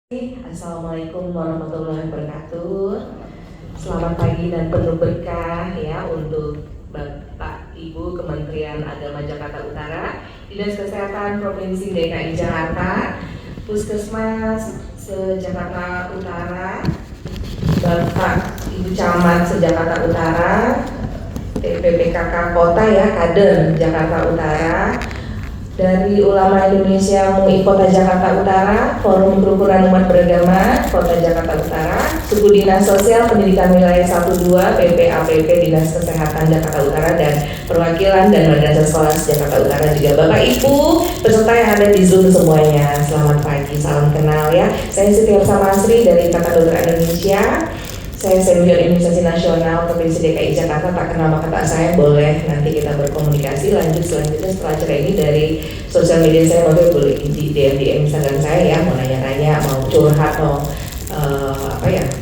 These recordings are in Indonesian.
Assalamualaikum warahmatullahi wabarakatuh. Selamat pagi dan penuh berkah ya untuk Bapak Ibu Kementerian Agama Jakarta Utara, Dinas Kesehatan Provinsi DKI Jakarta, Puskesmas se-Jakarta Utara, Bapak Ibu Camat se-Jakarta Utara, TPPKK Kota ya, Kader Jakarta Utara, dari Ulama Indonesia MUI Kota Jakarta Utara, Forum Kerukunan Umat Beragama Kota Jakarta Utara, Suku Dinas Sosial Pendidikan Wilayah 1-2 PPAPP Dinas Kesehatan Jakarta Utara, dan perwakilan dan madrasah sekolah Jakarta Utara, juga Bapak Ibu peserta yang ada di Zoom semuanya. Selamat pagi, salam kenal ya. Saya Siti Elsa Masri dari Ikatan Dokter Indonesia. Saya Senior Imunisasi Nasional Provinsi DKI Jakarta. Tak kenal maka tak sayang, boleh nanti kita berkomunikasi lanjut selanjutnya setelah acara ini dari sosial media saya. Boleh di DM Instagram saya ya, mau nanya-nanya, mau curhat, mau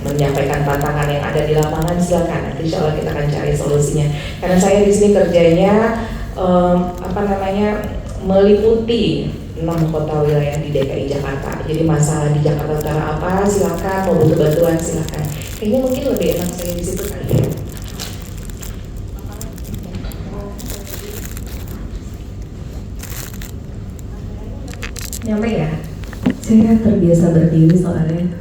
menyampaikan tantangan yang ada di lapangan, silakan. Nanti insya Allah kita akan cari solusinya. Karena saya di sini kerjanya meliputi 6 kota wilayah di DKI Jakarta. Jadi masalah di Jakarta Utara apa, silakan. Mau butuh bantuan, silakan. Kayaknya mungkin lebih enak saya di situ kali ya. Nyampe ya? Saya terbiasa berdiri soalnya.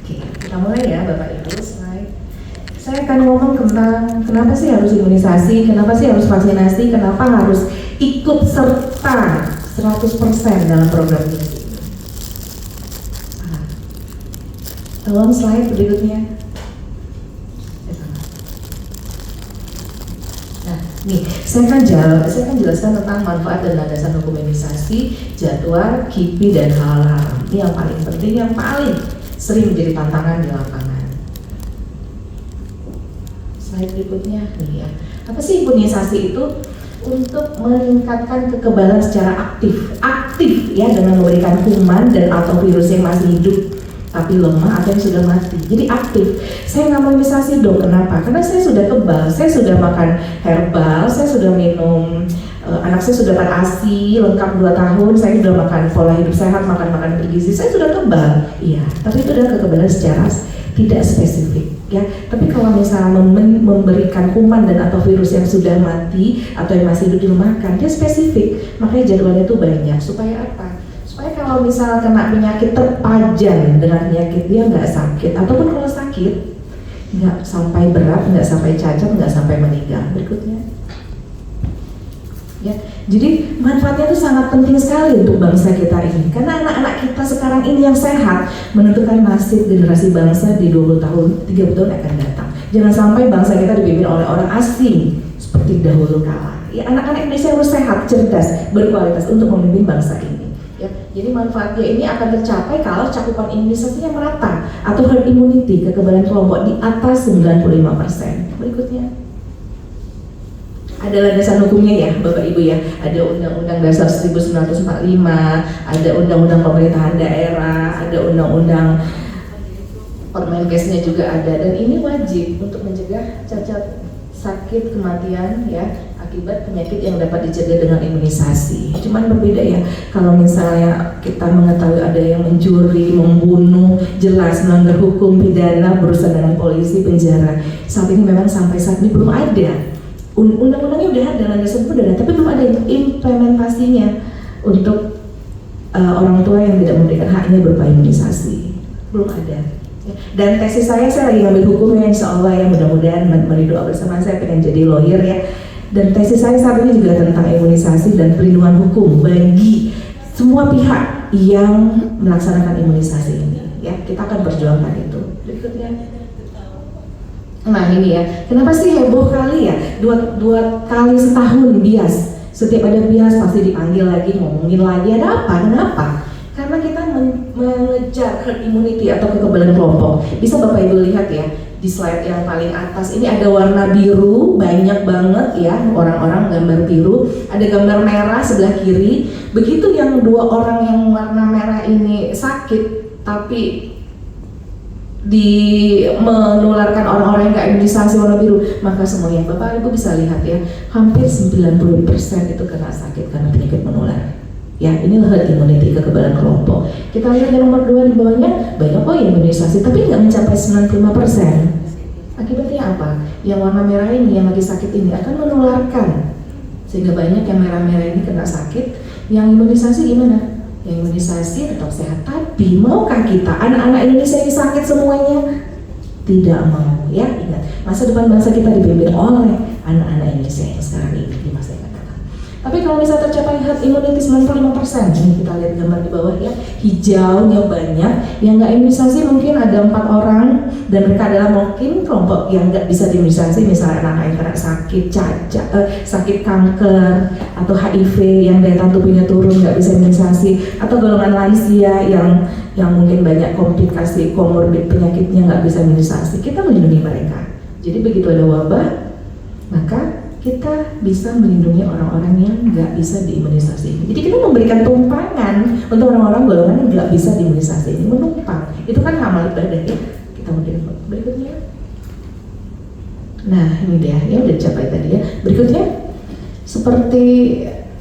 Oke, kita mulai ya Bapak Ibu. Saya akan ngomong tentang kenapa sih harus imunisasi, kenapa sih harus vaksinasi, kenapa harus ikut serta 100% dalam program ini. Tolong slide berikutnya. Nah, nih, saya akan jelaskan tentang manfaat dan landasan hukum imunisasi, jadwal, KIPI, dan hal-hal haram. Ini yang paling penting, yang paling sering menjadi tantangan di lapangan. Slide berikutnya, nih ya. Apa sih imunisasi itu? Untuk meningkatkan kekebalan secara aktif ya, dengan memberikan kuman dan atau virus yang masih hidup tapi lemah atau yang sudah mati. Jadi aktif. Saya nggak mau imunisasi dong, kenapa? Karena saya sudah kebal, saya sudah makan herbal, saya sudah minum, anak saya sudah makan ASI lengkap 2 tahun, saya sudah makan pola hidup sehat, makan bergizi, saya sudah kebal. Iya, tapi itu adalah kekebalan secara tidak spesifik ya. Tapi kalau misalnya memberikan kuman dan atau virus yang sudah mati atau yang masih hidup dilemahkan, dia spesifik, makanya jadwalnya itu banyak. Supaya apa? Supaya kalau misalnya kena penyakit terpajan dengan penyakit dia nggak sakit, ataupun kalau sakit nggak sampai berat, nggak sampai cacat, nggak sampai meninggal. Berikutnya ya, jadi manfaatnya itu sangat penting sekali untuk bangsa kita ini, karena anak-anak kita sekarang ini yang sehat menentukan nasib generasi bangsa di 20 tahun, 30 tahun akan datang. Jangan sampai bangsa kita dipimpin oleh orang asing seperti dahulu kala. Ya, anak-anak Indonesia harus sehat, cerdas, berkualitas untuk memimpin bangsa ini. Ya, jadi manfaatnya ini akan tercapai kalau cakupan imunisasinya merata atau herd immunity, kekebalan kelompok di atas 95%. Berikutnya. Ada landasan hukumnya ya Bapak Ibu ya, ada Undang-Undang Dasar 1945, ada Undang-Undang Pemerintahan Daerah, ada Undang-Undang Permenkesnya juga ada, dan ini wajib untuk mencegah cacat, sakit, kematian ya akibat penyakit yang dapat dicegah dengan imunisasi. Cuman berbeda ya, kalau misalnya kita mengetahui ada yang mencuri, membunuh, jelas melanggar hukum pidana, berurusan dengan polisi, penjara. Saat ini memang sampai saat ini belum ada. Undang-undangnya udah ada, landasan udah ada, tapi belum ada implementasinya untuk orang tua yang tidak memberikan haknya berupa imunisasi. Belum ada. Dan tesis saya lagi ngambil hukum ya, insya Allah ya, mudah-mudahan mari doa bersama, saya pengen jadi lawyer ya. Dan tesis saya saat ini juga tentang imunisasi dan perlindungan hukum bagi semua pihak yang melaksanakan imunisasi ini. Ya, kita akan perjuangkan itu. Berikutnya. Nah ini ya, kenapa sih heboh kali ya, dua kali setahun bias, setiap ada bias pasti dipanggil lagi, ngomongin lagi, ada apa, kenapa? Karena kita mengejar herd immunity atau kekebalan kelompok. Bisa Bapak Ibu lihat ya, di slide yang paling atas ini ada warna biru, banyak banget ya, orang-orang gambar biru, ada gambar merah sebelah kiri. Begitu yang 2 orang yang warna merah ini sakit, tapi menularkan orang-orang yang gak imunisasi warna biru, maka semuanya Bapak Ibu bisa lihat ya, hampir 90% itu kena sakit karena penyakit menular. Ya, inilah herd immunity, kekebalan kelompok. Kita lihat yang nomor 2 di bawahnya, imunisasi, tapi nggak mencapai 95%. Akibatnya apa? Yang warna merah ini, yang lagi sakit ini akan menularkan, sehingga banyak yang merah-merah ini kena sakit. Yang imunisasi gimana? Yang imunisasi tetap sehat, tapi maukah kita anak-anak Indonesia ini sakit semuanya? Tidak mau, ya. Ingat, masa depan bangsa kita dipimpin oleh anak-anak Indonesia yang sekarang ini di masa yang akan datang. Tapi kalau misalnya tercapai herd immunity 95%, ini kita lihat gambar di bawah ya, hijaunya banyak, yang nggak imunisasi mungkin ada 4 orang, dan mereka adalah mungkin kelompok yang nggak bisa diimunisasi, misalnya anak-anak yang kena sakit cacat, sakit kanker, atau HIV yang daya tahan tubuhnya turun nggak bisa imunisasi, atau golongan lansia yang mungkin banyak komplikasi komorbid penyakitnya nggak bisa imunisasi. Kita melindungi mereka. Jadi begitu ada wabah, maka kita bisa melindungi orang-orang yang nggak bisa diimunisasi. Jadi kita memberikan tumpangan untuk orang-orang golongan yang nggak bisa diimunisasi ini, menumpang. Itu kan amal ibadah ya. Kita mungkin berikutnya. Nah ini dia, ya udah dicapai tadi ya. Berikutnya seperti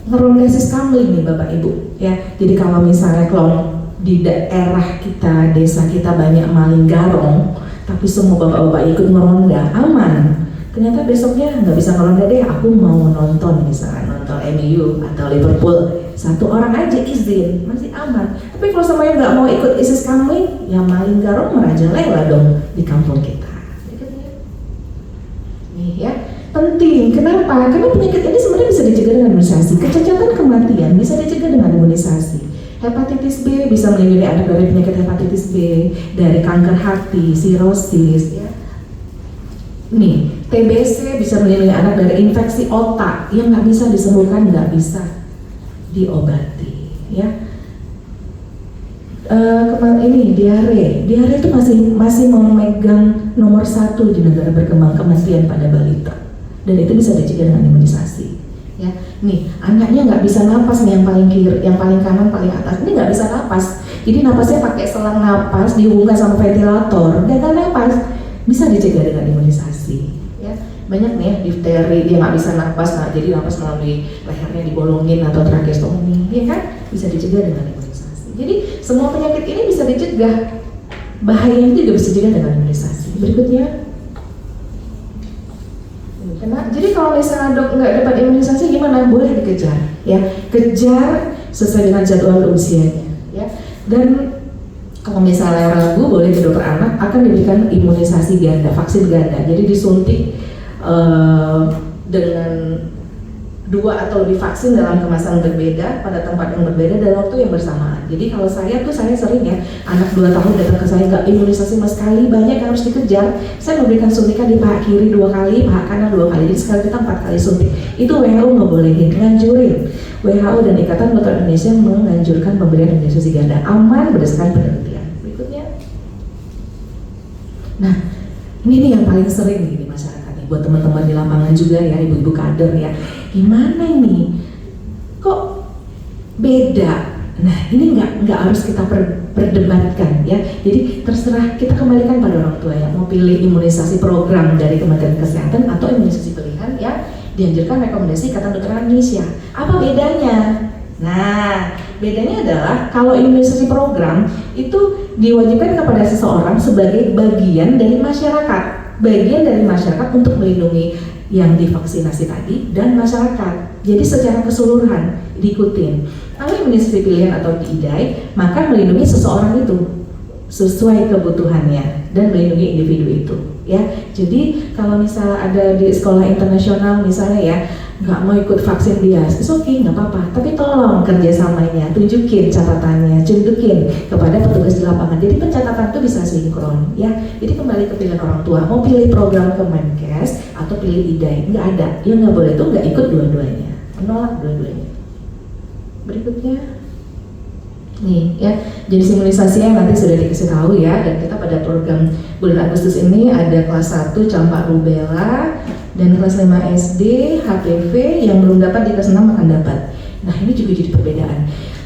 ngerondesis kamling nih Bapak Ibu ya. Jadi kalau misalnya di daerah kita, desa kita banyak maling garong, tapi semua bapak-bapak ikut ngeronda, aman. Ternyata besoknya nggak bisa ngeronda deh, aku mau nonton misalnya nonton MU atau Liverpool, 1 orang aja izin, masih aman. Tapi kalau semuanya nggak mau ikut ISIS kamling, ya maling garong merajalela dong di kampung kita. Nih ya, penting. Kenapa? Karena penyakit ini sebenarnya bisa dicegah dengan imunisasi. Kecacatan kematian bisa dicegah dengan imunisasi. Hepatitis B bisa melindungi anak dari penyakit hepatitis B, dari kanker hati, sirosis ya. Nih, TBC bisa melindungi anak dari infeksi otak yang nggak bisa disembuhkan, nggak bisa diobati ya. Ini diare itu masih memegang nomor 1 di negara berkembang kematian pada balita, dan itu bisa dicegah dengan imunisasi ya. Nih anaknya nggak bisa napas nih, yang paling kiri, yang paling kanan paling atas ini nggak bisa napas, jadi napasnya pakai selang napas dihubungkan sama ventilator, gagal napas, bisa dicegah dengan imunisasi ya. Banyak nih ya, difteri dia nggak bisa napas, nah jadi napas melalui lehernya dibolongin atau trakeostomi ya kan, bisa dicegah dengan imunisasi. Jadi semua penyakit ini bisa dicegah, bahayanya juga bisa dicegah dengan imunisasi. Berikutnya, jadi kalau misalnya dok nggak dapat imunisasi gimana? Boleh dikejar ya, kejar sesuai dengan jadwal usianya ya. Dan kalau misalnya ragu, boleh ke dokter anak, akan diberikan imunisasi ganda, vaksin ganda. Jadi disuntik dengan 2 atau lebih vaksin dalam kemasan berbeda, pada tempat yang berbeda, dan waktu yang bersamaan. Jadi kalau saya sering ya, anak 2 tahun datang ke saya nggak imunisasi sama sekali, banyak yang harus dikejar. Saya memberikan suntikan di paha kiri 2 kali, paha kanan 2 kali, jadi sekali kita 4 kali suntik. Itu WHO ngebolehin, nganjurin. WHO dan Ikatan Dokter Indonesia menganjurkan pemberian imunisasi ganda, aman berdasarkan penelitian. Berikutnya, nah ini nih yang paling sering nih di masyarakat nih, buat teman-teman di lapangan juga ya, ibu-ibu kader ya, gimana ini kok beda? Nah ini nggak harus kita perdebatkan ya, jadi terserah, kita kembalikan pada orang tua yang mau pilih imunisasi program dari Kementerian Kesehatan atau imunisasi pilihan ya dianjurkan rekomendasi Ikatan Dokter Indonesia. Apa bedanya? Nah, bedanya adalah kalau imunisasi program itu diwajibkan kepada seseorang sebagai bagian dari masyarakat, untuk melindungi yang divaksinasi tadi dan masyarakat. Jadi secara keseluruhan diikutin. Kalau imunisasi pilihan atau IDAI, maka melindungi seseorang itu sesuai kebutuhannya dan melindungi individu itu ya. Jadi kalau misalnya ada di sekolah internasional misalnya ya, nggak mau ikut vaksin bias, it's okay, nggak apa-apa, tapi tolong kerjasamanya, tunjukin catatannya, tunjukin kepada petugas di lapangan. Jadi pencatatan itu bisa sinkron ya. Jadi kembali ke pilihan orang tua, mau pilih program Kemenkes atau pilih IDAI, nggak ada, yang nggak boleh itu nggak ikut dua-duanya, menolak dua-duanya. Berikutnya nih ya, jenis imunisasinya nanti sudah dikasih tahu ya, dan kita pada program bulan Agustus ini ada kelas 1 campak rubella, dan kelas 5 SD HPV, yang belum dapat di kelas 6 akan dapat. Nah ini juga jadi perbedaan,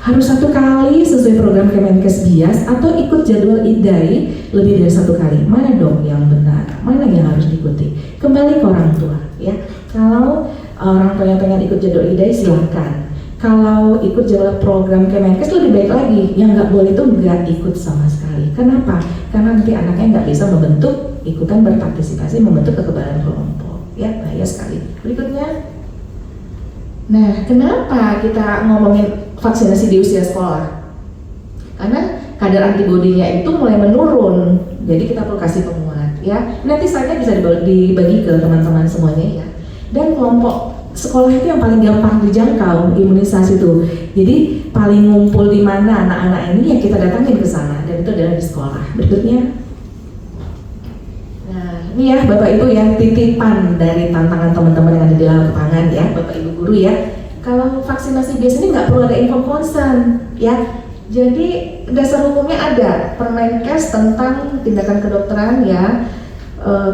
harus 1 kali sesuai program Kemenkes bias atau ikut jadwal IDAI lebih dari 1 kali. Mana dong yang benar, mana yang harus diikuti? Kembali ke orang tua ya. Kalau orang tua yang pengen ikut jadwal IDAI silahkan. Kalau ikut jalur program Kemenkes lebih baik lagi. Yang nggak boleh itu nggak ikut sama sekali. Kenapa? Karena nanti anaknya nggak bisa membentuk, ikutan berpartisipasi membentuk kekebalan kelompok. Ya, bahaya sekali. Berikutnya. Nah, kenapa kita ngomongin vaksinasi di usia sekolah? Karena kadar antibodinya itu mulai menurun. Jadi kita perlu kasih penguat, ya. Nanti slide-nya bisa dibagi ke teman-teman semuanya, ya. Dan kelompok sekolah itu yang paling gampang dijangkau imunisasi itu. Jadi paling ngumpul di mana anak-anak ini yang kita datangin ke sana, dan itu adalah di sekolah. Berikutnya. Nah, ini ya Bapak Ibu yang titipan dari tantangan teman-teman yang ada di lapangan ya, Bapak Ibu guru ya. Kalau vaksinasi biasanya nggak perlu ada inform consent, ya. Jadi dasar hukumnya ada Permenkes tentang tindakan kedokteran ya.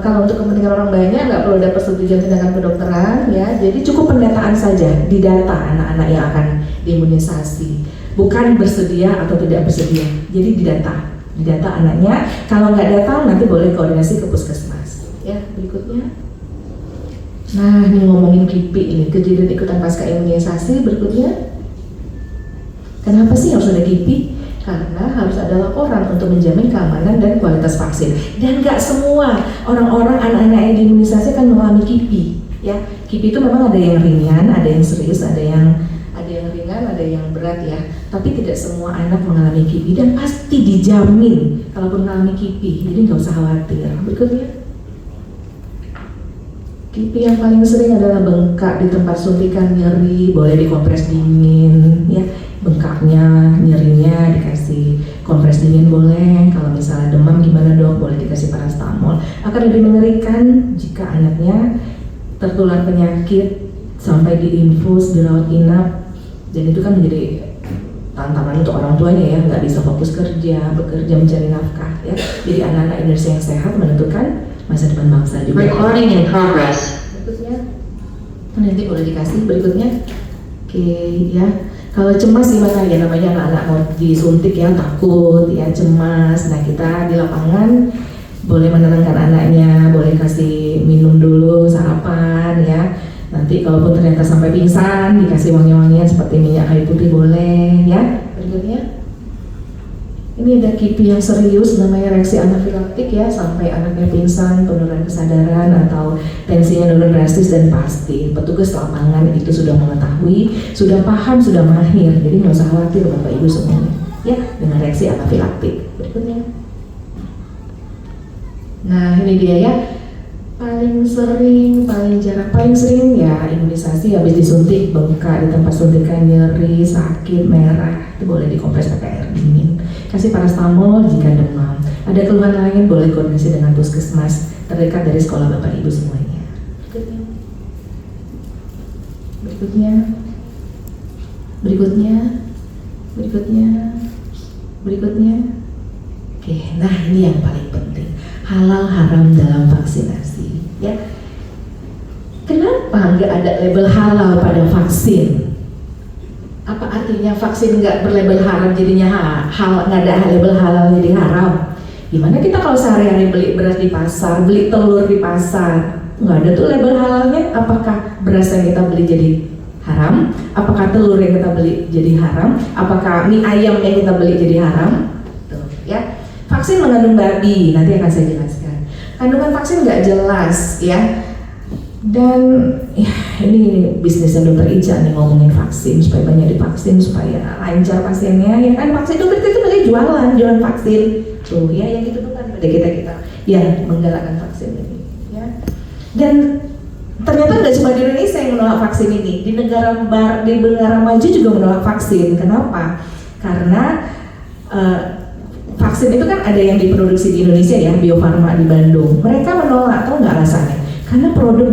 Kalau untuk kepentingan orang banyak nggak perlu ada persetujuan tindakan kedokteran ya. Jadi cukup pendataan saja di data anak-anak yang akan diimunisasi, bukan bersedia atau tidak bersedia. Jadi di data anaknya. Kalau nggak datang nanti boleh koordinasi ke puskesmas. Ya, berikutnya. Nah, ini ngomongin KIPI ini, kejadian ikutan pasca imunisasi. Berikutnya. Kenapa sih harus ada KIPI? Karena harus ada laporan untuk menjamin keamanan dan kualitas vaksin. Dan nggak semua orang-orang anak-anak yang diimunisasi akan mengalami KIPI. Ya, KIPI itu memang ada yang ringan, ada yang serius, ada yang ringan, ada yang berat ya. Tapi tidak semua anak mengalami KIPI dan pasti dijamin kalaupun mengalami KIPI. Jadi nggak usah khawatir. Berikutnya. KIPI yang paling sering adalah bengkak di tempat suntikan, nyeri, boleh dikompres dingin, ya. Bengkaknya, nyerinya dikasih kompres dingin boleh. Kalau misalnya demam gimana dok? Boleh dikasih paracetamol. Akan lebih mengerikan jika anaknya tertular penyakit sampai diinfus, dirawat inap, dan itu kan menjadi tantangan untuk orang tuanya ya, nggak bisa fokus kerja, bekerja mencari nafkah ya. Jadi anak-anak Indonesia yang sehat menentukan masa depan bangsa juga. Recording in progress. Berikutnya, nanti boleh dikasih berikutnya. Oke ya. Kalau cemas gimana ya, namanya anak-anak mau disuntik ya, takut ya, cemas. Nah kita di lapangan boleh menenangkan anaknya, boleh kasih minum dulu sarapan ya. Nanti kalaupun ternyata sampai pingsan dikasih wangi-wangian seperti minyak kayu putih boleh ya. Berikutnya. Ini ada KIPI yang serius namanya reaksi anafilaktik ya, sampai anaknya pingsan, penurunan kesadaran atau tensinya turun drastis dan pasti. Petugas lapangan itu sudah mengetahui, sudah paham, sudah mahir. Jadi nggak usah khawatir Bapak Ibu semuanya ya dengan reaksi anafilaktik. Berikutnya. Nah ini dia ya, paling sering ya imunisasi habis disuntik, bengkak di tempat suntikan, nyeri, sakit, merah, itu boleh dikompres pakai air dingin. Kasih paracetamol jika demam. Ada keluhan lain boleh koordinasi dengan puskesmas terdekat dari sekolah Bapak Ibu semuanya. Berikutnya. Oke, nah ini yang paling penting, halal haram dalam vaksinasi. Ya, kenapa nggak ada label halal pada vaksin? Apa artinya vaksin nggak berlabel haram jadinya nggak ada label halal jadi haram? Gimana kita kalau sehari-hari beli beras di pasar, beli telur di pasar, nggak ada tuh label halalnya? Apakah beras yang kita beli jadi haram? Apakah telur yang kita beli jadi haram? Apakah mie ayam yang kita beli jadi haram? Tuh, ya. Vaksin mengandung babi, nanti akan saya jelaskan. Kandungan vaksin nggak jelas ya. Dan ya ini bisnisnya dokter Ica nih, ngomongin vaksin supaya banyak divaksin, supaya lancar pasiennya ya kan. Vaksin itu beli jualan vaksin tuh ya, yang gitu kan pada kita ya menggalakkan vaksin ini ya. Dan ternyata nggak cuma di Indonesia yang menolak vaksin ini, di negara maju juga menolak vaksin. Kenapa? Karena vaksin itu kan ada yang diproduksi di Indonesia ya, Bio Farma di Bandung. Mereka menolak, tahu nggak alasannya? Karena produk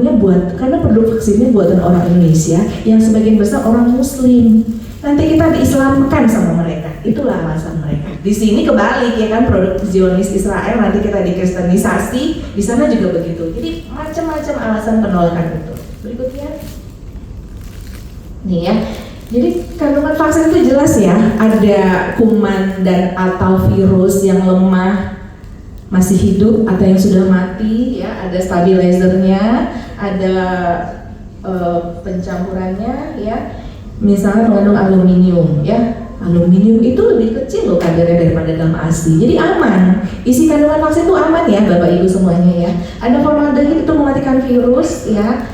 vaksinnya buatan orang Indonesia yang sebagian besar orang Muslim. Nanti kita diislamkan sama mereka, itulah alasan mereka. Di sini kebalik ya kan, produk Zionis Israel nanti kita dikristenisasi, di sana juga begitu. Jadi macam-macam alasan penolakan itu. Berikutnya, nih ya. Jadi kandungan vaksin itu jelas ya, ada kuman dan atau virus yang lemah masih hidup atau yang sudah mati ya, ada stabilizernya, ada pencampurannya ya. misalnya mengandung aluminium ya. Aluminium itu lebih kecil loh kadarnya daripada dalam ASI, jadi aman. Isi kandungan vaksin itu aman ya Bapak Ibu semuanya ya. Ada formaldehid itu mematikan virus ya,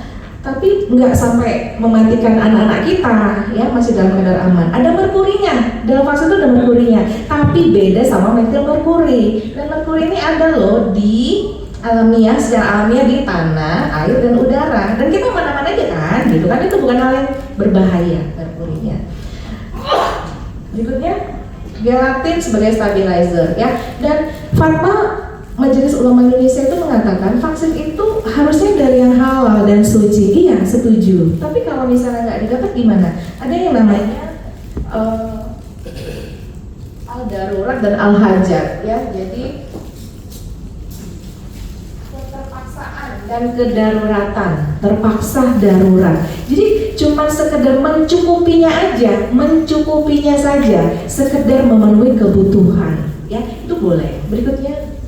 tapi nggak sampai mematikan anak-anak kita ya, masih dalam kadar aman. Ada merkurinya, dalam vaksin itu ada merkurinya, tapi beda sama metil merkuri. Dan merkuri ini ada loh di alamiah, secara alamiah di tanah, air, dan udara. Dan kita mana-mana aja kan, gitu kan, itu bukan hal yang berbahaya merkurinya. Berikutnya gelatin sebagai stabilizer ya. Dan fatwa Majelis Ulama Indonesia itu mengatakan vaksin itu harusnya dari yang halal dan suci. Iya, setuju. Tapi kalau misalnya nggak didapat gimana? Ada yang namanya al-darurat dan al-hajat ya. Jadi keterpaksaan dan kedaruratan, terpaksa darurat. Jadi cuma sekedar mencukupinya aja, mencukupinya saja, sekedar memenuhi kebutuhan ya, itu boleh. Berikutnya,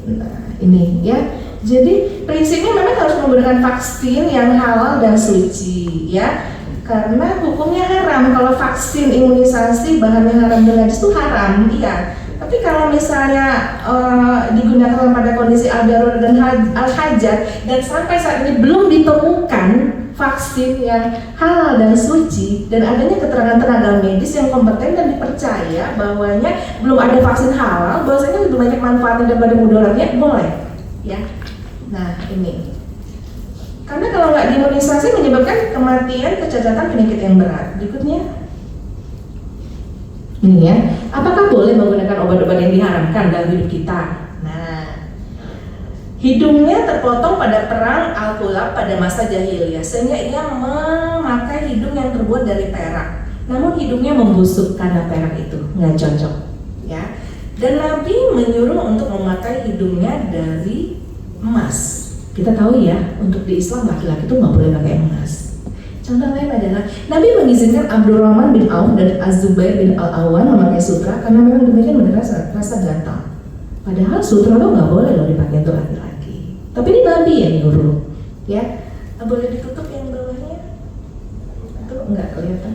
nah ini ya, jadi prinsipnya memang harus menggunakan vaksin yang halal dan suci ya, karena hukumnya haram kalau vaksin imunisasi bahannya haram dan najis itu haram iya. Tapi kalau misalnya digunakan pada kondisi al-darurat dan al-hajat, dan sampai saat ini belum ditemukan vaksin yang halal dan suci, dan adanya keterangan tenaga medis yang kompeten dan dipercaya bahwanya belum ada vaksin halal, bahwasanya lebih banyak manfaatnya daripada mudaratnya, boleh ya. Nah ini, karena kalau nggak diimunisasi menyebabkan kematian, kecacatan, penyakit yang berat. Berikutnya ini ya, apakah boleh menggunakan obat-obat yang diharamkan dalam hidup kita? Nah, hidungnya terpotong pada perang Al-Kulab pada masa jahiliyah, sehingga ia memakai hidung yang terbuat dari perak. Namun hidungnya membusuk karena perak itu nggak cocok, ya. Dan Nabi menyuruh untuk memakai hidungnya dari emas. Kita tahu ya, untuk di Islam laki-laki itu nggak boleh pakai emas. Contoh lain adalah Nabi mengizinkan Abdurrahman bin Auf dan Az-Zubair bin Al-Awan memakai sutra karena memang demikian merasa gatal. Padahal sutra itu nggak boleh loh dipakai untuk laki-laki. Tapi ini Nabi yang nyuruh, ya. Boleh ditutup yang bawahnya? Itu nggak kelihatan.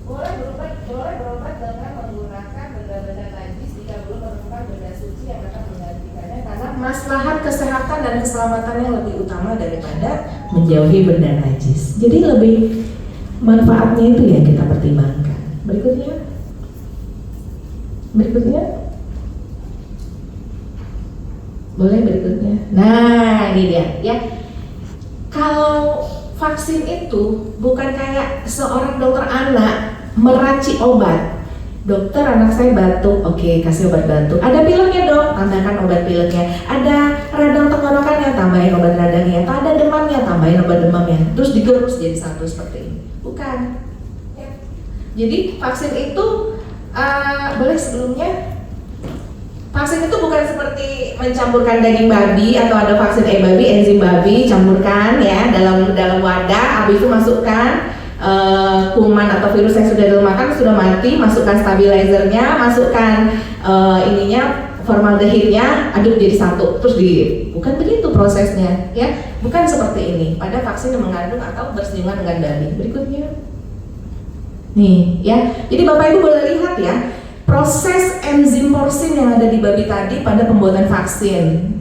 Boleh berobat dengan menggunakan benda-benda najis jika belum menemukan benda suci yang dapat menggantikannya, karena maslahat kesehatan dan keselamatan yang lebih utama daripada menjauhi benda najis. Jadi lebih manfaatnya itu yang kita pertimbangkan. Berikutnya, boleh berikutnya. Nah ini dia ya. Kalau vaksin itu bukan kayak seorang dokter anak meracik obat. Dokter, anak saya batuk, oke, kasih obat batuk. Ada pileknya dok, tambahkan obat pileknya. Ada radang tenggorokannya, tambahin obat radangnya. Atau ada demamnya, tambahin obat demamnya. Terus digerus jadi satu seperti ini. Bukan. Ya. Jadi vaksin itu boleh sebelumnya. Vaksin itu bukan seperti mencampurkan daging babi atau ada vaksin babi, enzim babi, campurkan ya dalam wadah, habis itu masukkan kuman atau virus yang sudah dilemahkan, sudah mati, masukkan stabilizernya, masukkan ininya, formaldehidnya, aduk jadi satu, terus bukan begitu prosesnya ya, bukan seperti ini pada vaksin yang mengandung atau bersinggungan dengan babi. Berikutnya nih ya, jadi Bapak Ibu boleh lihat ya proses enzim porsin yang ada di babi tadi pada pembuatan vaksin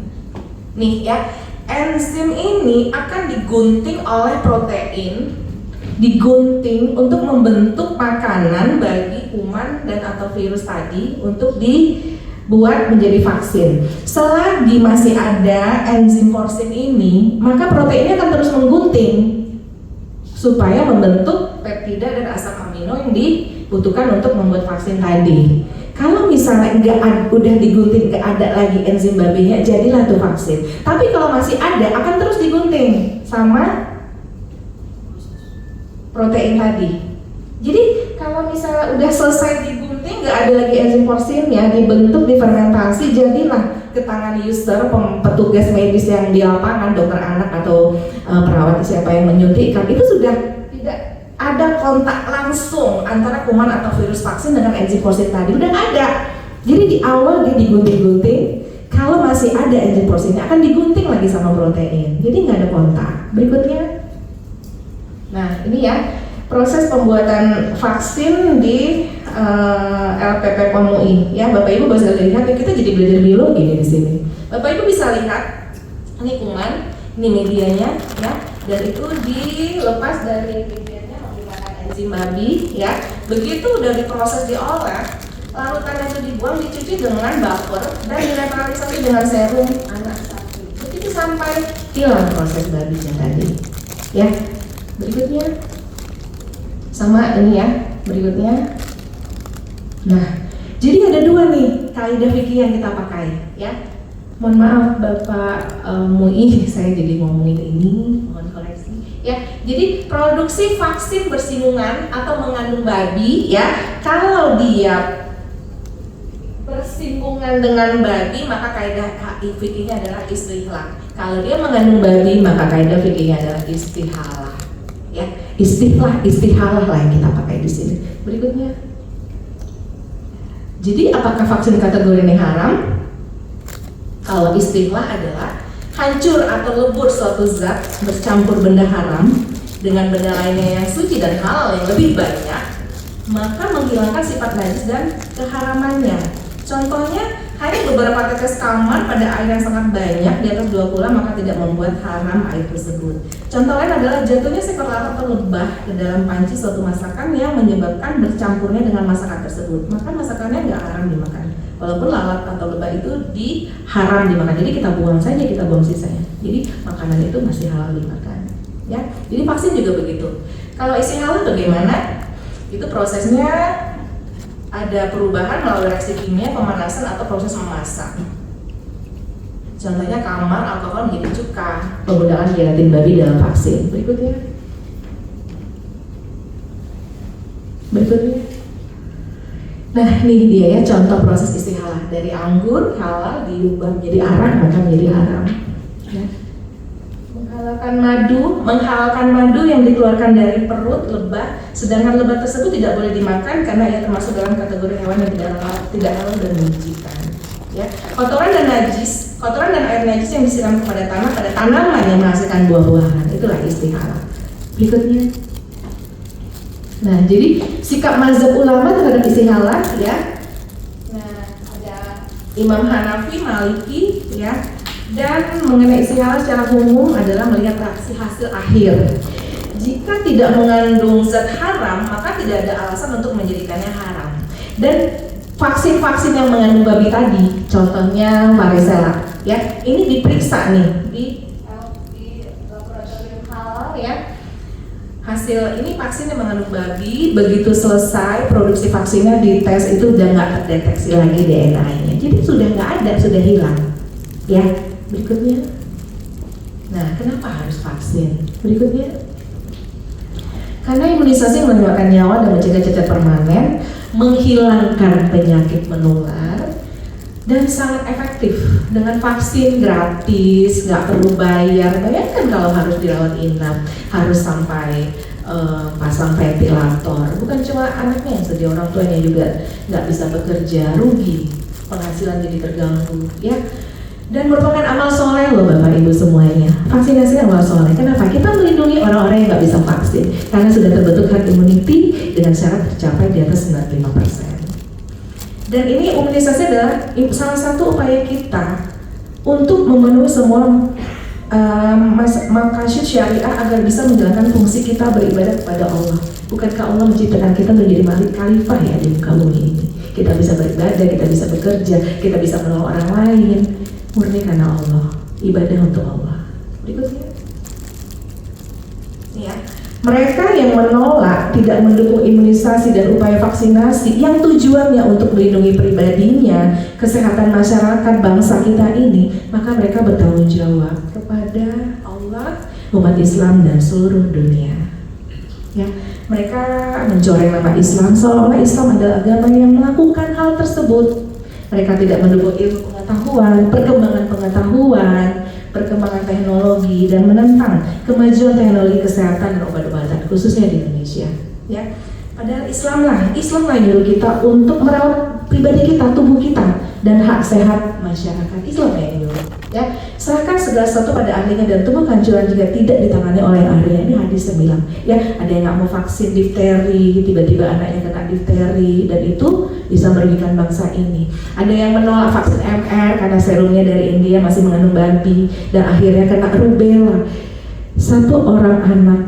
nih ya. Enzim ini akan digunting oleh protein, digunting untuk membentuk makanan bagi kuman dan atau virus tadi untuk dibuat menjadi vaksin. Selagi masih ada enzim porsin ini, maka proteinnya akan terus menggunting supaya membentuk peptida dan asam amino yang dibutuhkan untuk membuat vaksin tadi. Kalau misalnya udah digunting, nggak ada lagi enzim babinya, jadilah tuh vaksin. Tapi kalau masih ada, akan terus digunting sama protein tadi. Jadi kalau misalnya udah selesai digunting, nggak ada lagi enzim porsinnya, dibentuk, difermentasi, jadilah ke tangan user, petugas medis yang di lapangan, dokter anak atau perawat siapa yang menyuntikkan, itu sudah tidak ada kontak langsung antara kuman atau virus vaksin dengan enzim porsin tadi, udah nggak ada. Jadi di awal dia digunting-gunting, kalau masih ada enzim porsinnya akan digunting lagi sama protein, jadi nggak ada kontak. Berikutnya, Nah, ini ya proses pembuatan vaksin di LPP POM UI. Ya, Bapak Ibu bisa lihat, kita jadi belajar biologi nih di sini. Bapak Ibu bisa lihat, ini kuman, ini medianya, ya, dan itu dilepas dari bibirnya menggunakan enzim babi, ya. Begitu udah diproses diolah, larutan itu dibuang, dicuci dengan vapor dan dinetralisasi dengan serum anak sapi. Begitu sampai hilang proses babinya tadi, ya. Berikutnya, sama ini ya, berikutnya. Nah, jadi ada dua nih kaidah fikih yang kita pakai, ya. Mohon maaf Bapak MUI, saya jadi ngomongin ini, mohon koreksi. Ya, jadi produksi vaksin bersinggungan atau mengandung babi, ya, kalau dia bersinggungan dengan babi maka kaidah fikihnya adalah istihlah. Kalau dia mengandung babi maka kaidah fikihnya adalah istihalah. Ya, istihalah lah yang kita pakai di sini. Berikutnya. Jadi apakah vaksin kategori ini haram? Kalau istilah adalah hancur atau lebur suatu zat bercampur benda haram dengan benda lainnya yang suci dan halal yang lebih banyak, maka menghilangkan sifat najis dan keharamannya. Contohnya, hanya beberapa tetes kamar pada air yang sangat banyak di atas 20 maka tidak membuat haram air tersebut. Contoh lain adalah jatuhnya seekor lalat atau lebah ke dalam panci suatu masakan yang menyebabkan bercampurnya dengan masakan tersebut. Maka masakannya nggak haram dimakan. Walaupun lalat atau lebah itu haram dimakan, jadi kita buang saja, kita buang sisanya. Jadi makanan itu masih halal dimakan. Ya, jadi vaksin juga begitu. Kalau istihalah bagaimana? Itu prosesnya ada perubahan melalui reaksi kimia, pemanasan atau proses memasak. Contohnya kamar alkohol menjadi cuka, penggunaan gelatin babi dalam vaksin. Berikutnya. Nah, ini dia ya contoh proses istihalah. Dari anggur halal diubah menjadi arak maka menjadi haram. Ya. Menghalalkan madu yang dikeluarkan dari perut lebah, sedangkan lebah tersebut tidak boleh dimakan karena ia termasuk dalam kategori hewan yang tidak halal dan menjijikan. Ya. Kotoran dan air najis yang disiram kepada tanah pada tanaman yang menghasilkan buah-buahan, itulah istihalah. Berikutnya. Nah, jadi sikap mazhab ulama terhadap istihalah, ya. Nah, ada Imam Hanafi, Maliki, ya. Dan mengenai istihalah secara umum adalah melihat reaksi hasil akhir. Jika tidak mengandung zat haram, maka tidak ada alasan untuk menjadikannya haram. Dan vaksin-vaksin yang mengandung babi tadi, contohnya varicella, ya, ini diperiksa nih di laboratorium halal, ya. Hasil ini vaksin yang mengandung babi, begitu selesai produksi vaksinnya dites itu udah nggak terdeteksi lagi DNA-nya, jadi sudah nggak ada, sudah hilang. Ya, berikutnya. Nah, kenapa harus vaksin? Berikutnya. Karena imunisasi menyelamatkan nyawa dan mencegah cacat permanen, menghilangkan penyakit menular, dan sangat efektif. Dengan vaksin gratis, nggak perlu bayar. Bayangkan kalau harus dirawat inap, harus sampai pasang ventilator. Bukan cuma anaknya yang sedih, orang tuanya juga nggak bisa bekerja, rugi, penghasilan jadi terganggu, ya. Dan merupakan amal soleh loh Bapak Ibu semuanya. Vaksinasi amal soleh. Kenapa? Kita melindungi orang-orang yang nggak bisa vaksin karena sudah terbentuk herd immunity dengan syarat tercapai di atas 95%. Dan ini imunisasi adalah salah satu upaya kita untuk memenuhi semua maqasid syariah agar bisa menjalankan fungsi kita beribadah kepada Allah. Bukankah Allah menciptakan kita menjadi khalifah ya di muka bumi ini? Kita bisa beribadah, kita bisa bekerja, kita bisa menolong orang lain. Murni karena Allah, ibadah untuk Allah. Berikutnya. Ya. Mereka yang menolak, tidak mendukung imunisasi dan upaya vaksinasi yang tujuannya untuk melindungi pribadinya, kesehatan masyarakat bangsa kita ini, maka mereka bertanggung jawab kepada Allah, umat Islam dan seluruh dunia. Ya, mereka mencoreng nama Islam seolah-olah Islam adalah agama yang melakukan hal tersebut. Mereka tidak mendukung ilmu pengetahuan, perkembangan pengetahuan, perkembangan teknologi, dan menentang kemajuan teknologi kesehatan dan obat-obatan khususnya di Indonesia. Ya, padahal Islam lah yang nyuruh kita untuk merawat pribadi kita, tubuh kita, dan hak sehat masyarakat. Islam ya ini dulu. Ya, serahkan segala sesuatu pada ahlinya dan tunggu kehancuran jika tidak ditangani oleh yang ahlinya. Ini hadis yang bilang. Ya, ada yang nggak mau vaksin difteri, tiba-tiba anaknya kena difteri, dan itu bisa merugikan bangsa ini. Ada yang menolak vaksin MR karena serumnya dari India masih mengandung babi dan akhirnya kena rubella. Satu orang anak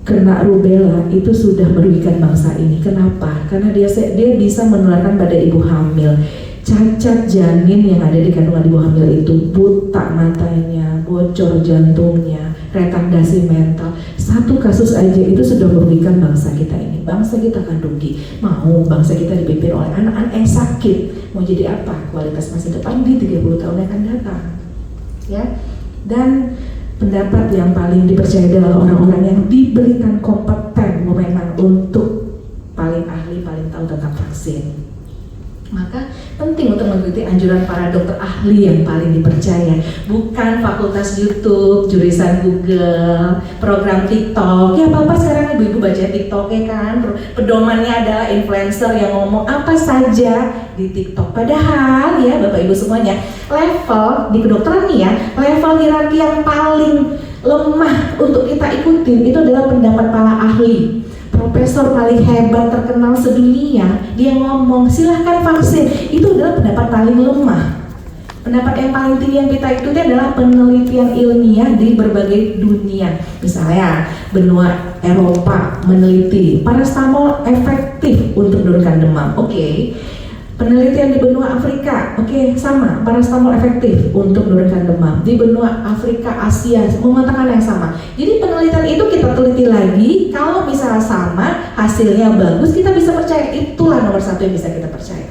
kena rubella itu sudah merugikan bangsa ini. Kenapa? Karena dia bisa menularkan pada ibu hamil. Cacat janin yang ada di kandungan ibu hamil itu, buta matanya, bocor jantungnya, retardasi mental. Satu kasus aja itu sudah merugikan bangsa kita ini. Bangsa kita akan rugi. Mau bangsa kita dipimpin oleh anak-anak yang sakit. Mau jadi apa? Kualitas masa depan di 30 tahun yang akan datang. Ya. Dan pendapat yang paling dipercaya adalah orang-orang yang diberikan kompeten memang untuk paling ahli, paling tahu tentang vaksin. Maka penting untuk mengikuti anjuran para dokter ahli yang paling dipercaya, bukan fakultas YouTube, jurusan Google, program TikTok. Ya apa-apa sekarang ibu-ibu baca TikTok ya kan, pedomannya adalah influencer yang ngomong apa saja di TikTok. Padahal ya Bapak Ibu semuanya, level di kedokteran nih ya, level hierarki yang paling lemah untuk kita ikutin itu adalah pendapat para ahli. Profesor paling hebat terkenal sedunia, dia ngomong silahkan vaksin, itu adalah pendapat paling lemah. Pendapat yang paling tinggi yang kita ikuti adalah penelitian ilmiah di berbagai dunia. Misalnya benua Eropa meneliti parastamol efektif untuk menurunkan demam. Oke. Penelitian di benua Afrika, oke, sama, parastamol efektif untuk menurunkan demam. Di benua Afrika, Asia, mengatakan yang sama. Jadi penelitian itu kita teliti lagi, kalau misalnya sama, hasilnya bagus, kita bisa percaya. Itulah nomor satu yang bisa kita percaya.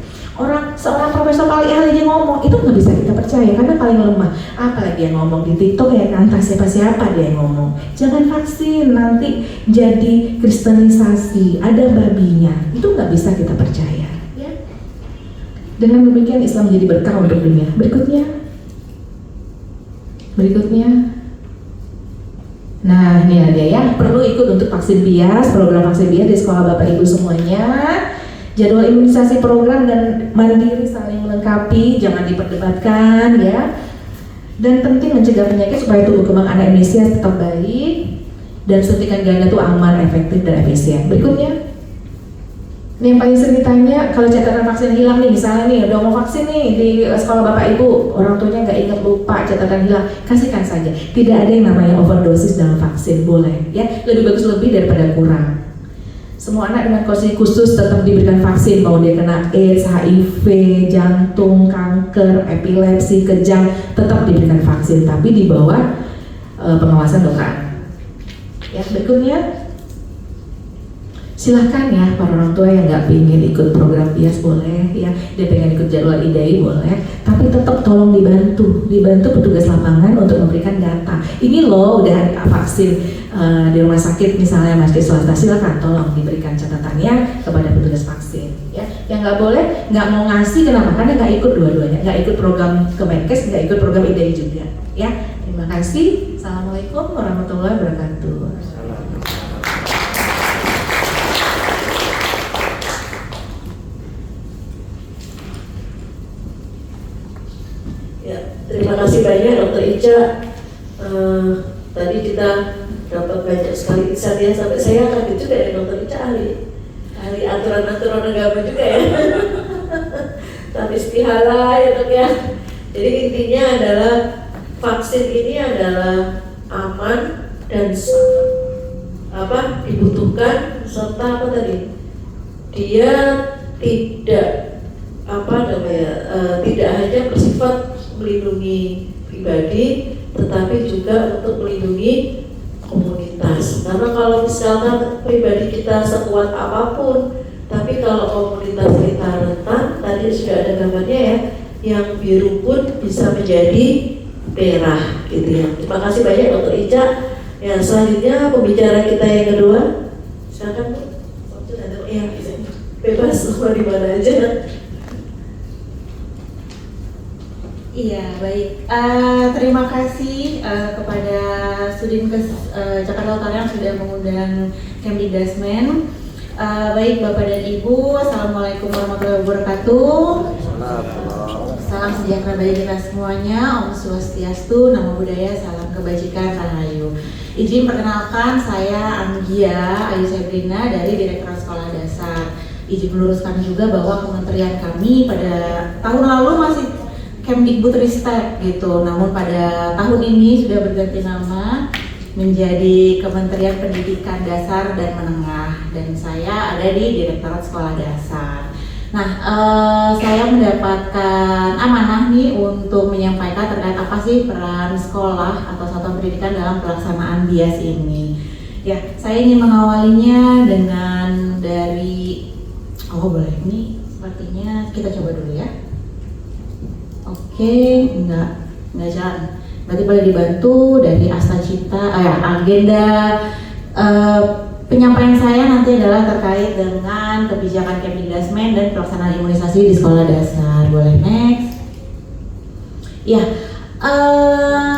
Seorang profesor paling ahli yang ngomong, itu nggak bisa kita percaya, karena paling lemah. Apalagi yang ngomong di TikTok ya kan, siapa-siapa dia yang ngomong. Jangan vaksin, nanti jadi kristenisasi, ada babinya. Itu nggak bisa kita percaya. Dengan demikian Islam menjadi berkah untuk dunia. Berikutnya. Nah ini ada ya, perlu ikut untuk vaksin bias, program vaksin bias di sekolah Bapak Ibu semuanya. Jadwal imunisasi program dan mandiri saling melengkapi, jangan diperdebatkan ya. Dan penting mencegah penyakit supaya tumbuh kembang anak Indonesia tetap baik dan suntikan ganda itu aman, efektif dan efisien. Berikutnya. Ini yang paling sering ditanya, kalau catatan vaksin hilang nih, misalnya nih udah mau vaksin nih di sekolah Bapak Ibu, orang tuanya nggak ingat, lupa, catatan hilang, kasihkan saja. Tidak ada yang namanya overdosis dalam vaksin, boleh ya, lebih bagus lebih daripada kurang. Semua anak dengan kondisi khusus tetap diberikan vaksin, mau dia kena AIDS, HIV, jantung, kanker, epilepsi, kejang, tetap diberikan vaksin, tapi di bawah pengawasan dokter. Ya, berikutnya. Silahkan ya para orang tua yang nggak ingin ikut program bias boleh ya, dia pengen ikut jadwal IDAI boleh, tapi tetap tolong dibantu petugas lapangan untuk memberikan data. Ini loh udah vaksin di rumah sakit misalnya masjid swasta, silakan tolong diberikan catatannya kepada petugas vaksin ya. Yang nggak boleh, nggak mau ngasih, kenapa? Karena nggak ikut dua-duanya, nggak ikut program Kemenkes, nggak ikut program IDAI juga ya. Terima kasih. Assalamualaikum warahmatullahi wabarakatuh. Terima kasih banyak Dr. Ica. Tadi kita dapat banyak sekali insight ya, sampai saya kaget juga ya Dr. Ica ahli aturan-aturan agama juga ya. Tapi istihala ya Dok ya. Jadi intinya adalah vaksin ini adalah aman dan dibutuhkan, serta apa tadi? Dia tidak tidak hanya bersifat melindungi pribadi, tetapi juga untuk melindungi komunitas. Karena kalau misalkan pribadi kita sekuat apapun, tapi kalau komunitas kita rentan, tadi sudah ada gambarnya ya, yang biru pun bisa menjadi merah gitu ya. Terima kasih banyak Dr. Ica. Ya, selanjutnya pembicara kita yang kedua, silakan Bu. Ya, bebas mau di mana aja. Iya, baik. Terima kasih kepada Sudinkes Jakarta Utara yang sudah mengundang Kemdikbudrismen. Baik Bapak dan Ibu, Assalamualaikum warahmatullahi wabarakatuh. Salam sejahtera bagi kita semuanya, Om Swastiastu, Namo Buddhaya, salam kebajikan, Rahayu. Izin perkenalkan, saya Anggia Ayu Sabrina dari Direktorat Sekolah Dasar. Izin meluruskan juga bahwa kementerian kami pada tahun lalu masih Kemdikbudristek gitu, namun pada tahun ini sudah berganti nama menjadi Kementerian Pendidikan Dasar dan Menengah, dan saya ada di Direktorat Sekolah Dasar. Nah, saya mendapatkan amanah nih untuk menyampaikan terkait apa sih peran sekolah atau satuan pendidikan dalam pelaksanaan BIAS ini. Ya, saya ingin mengawalinya dengan dari, boleh, ini sepertinya kita coba dulu ya. Oke, enggak jalan. Berarti boleh dibantu dari Astacita, agenda penyampaian saya nanti adalah terkait dengan kebijakan Kemdikdasmen dan pelaksanaan imunisasi di sekolah dasar. Boleh next? Ya,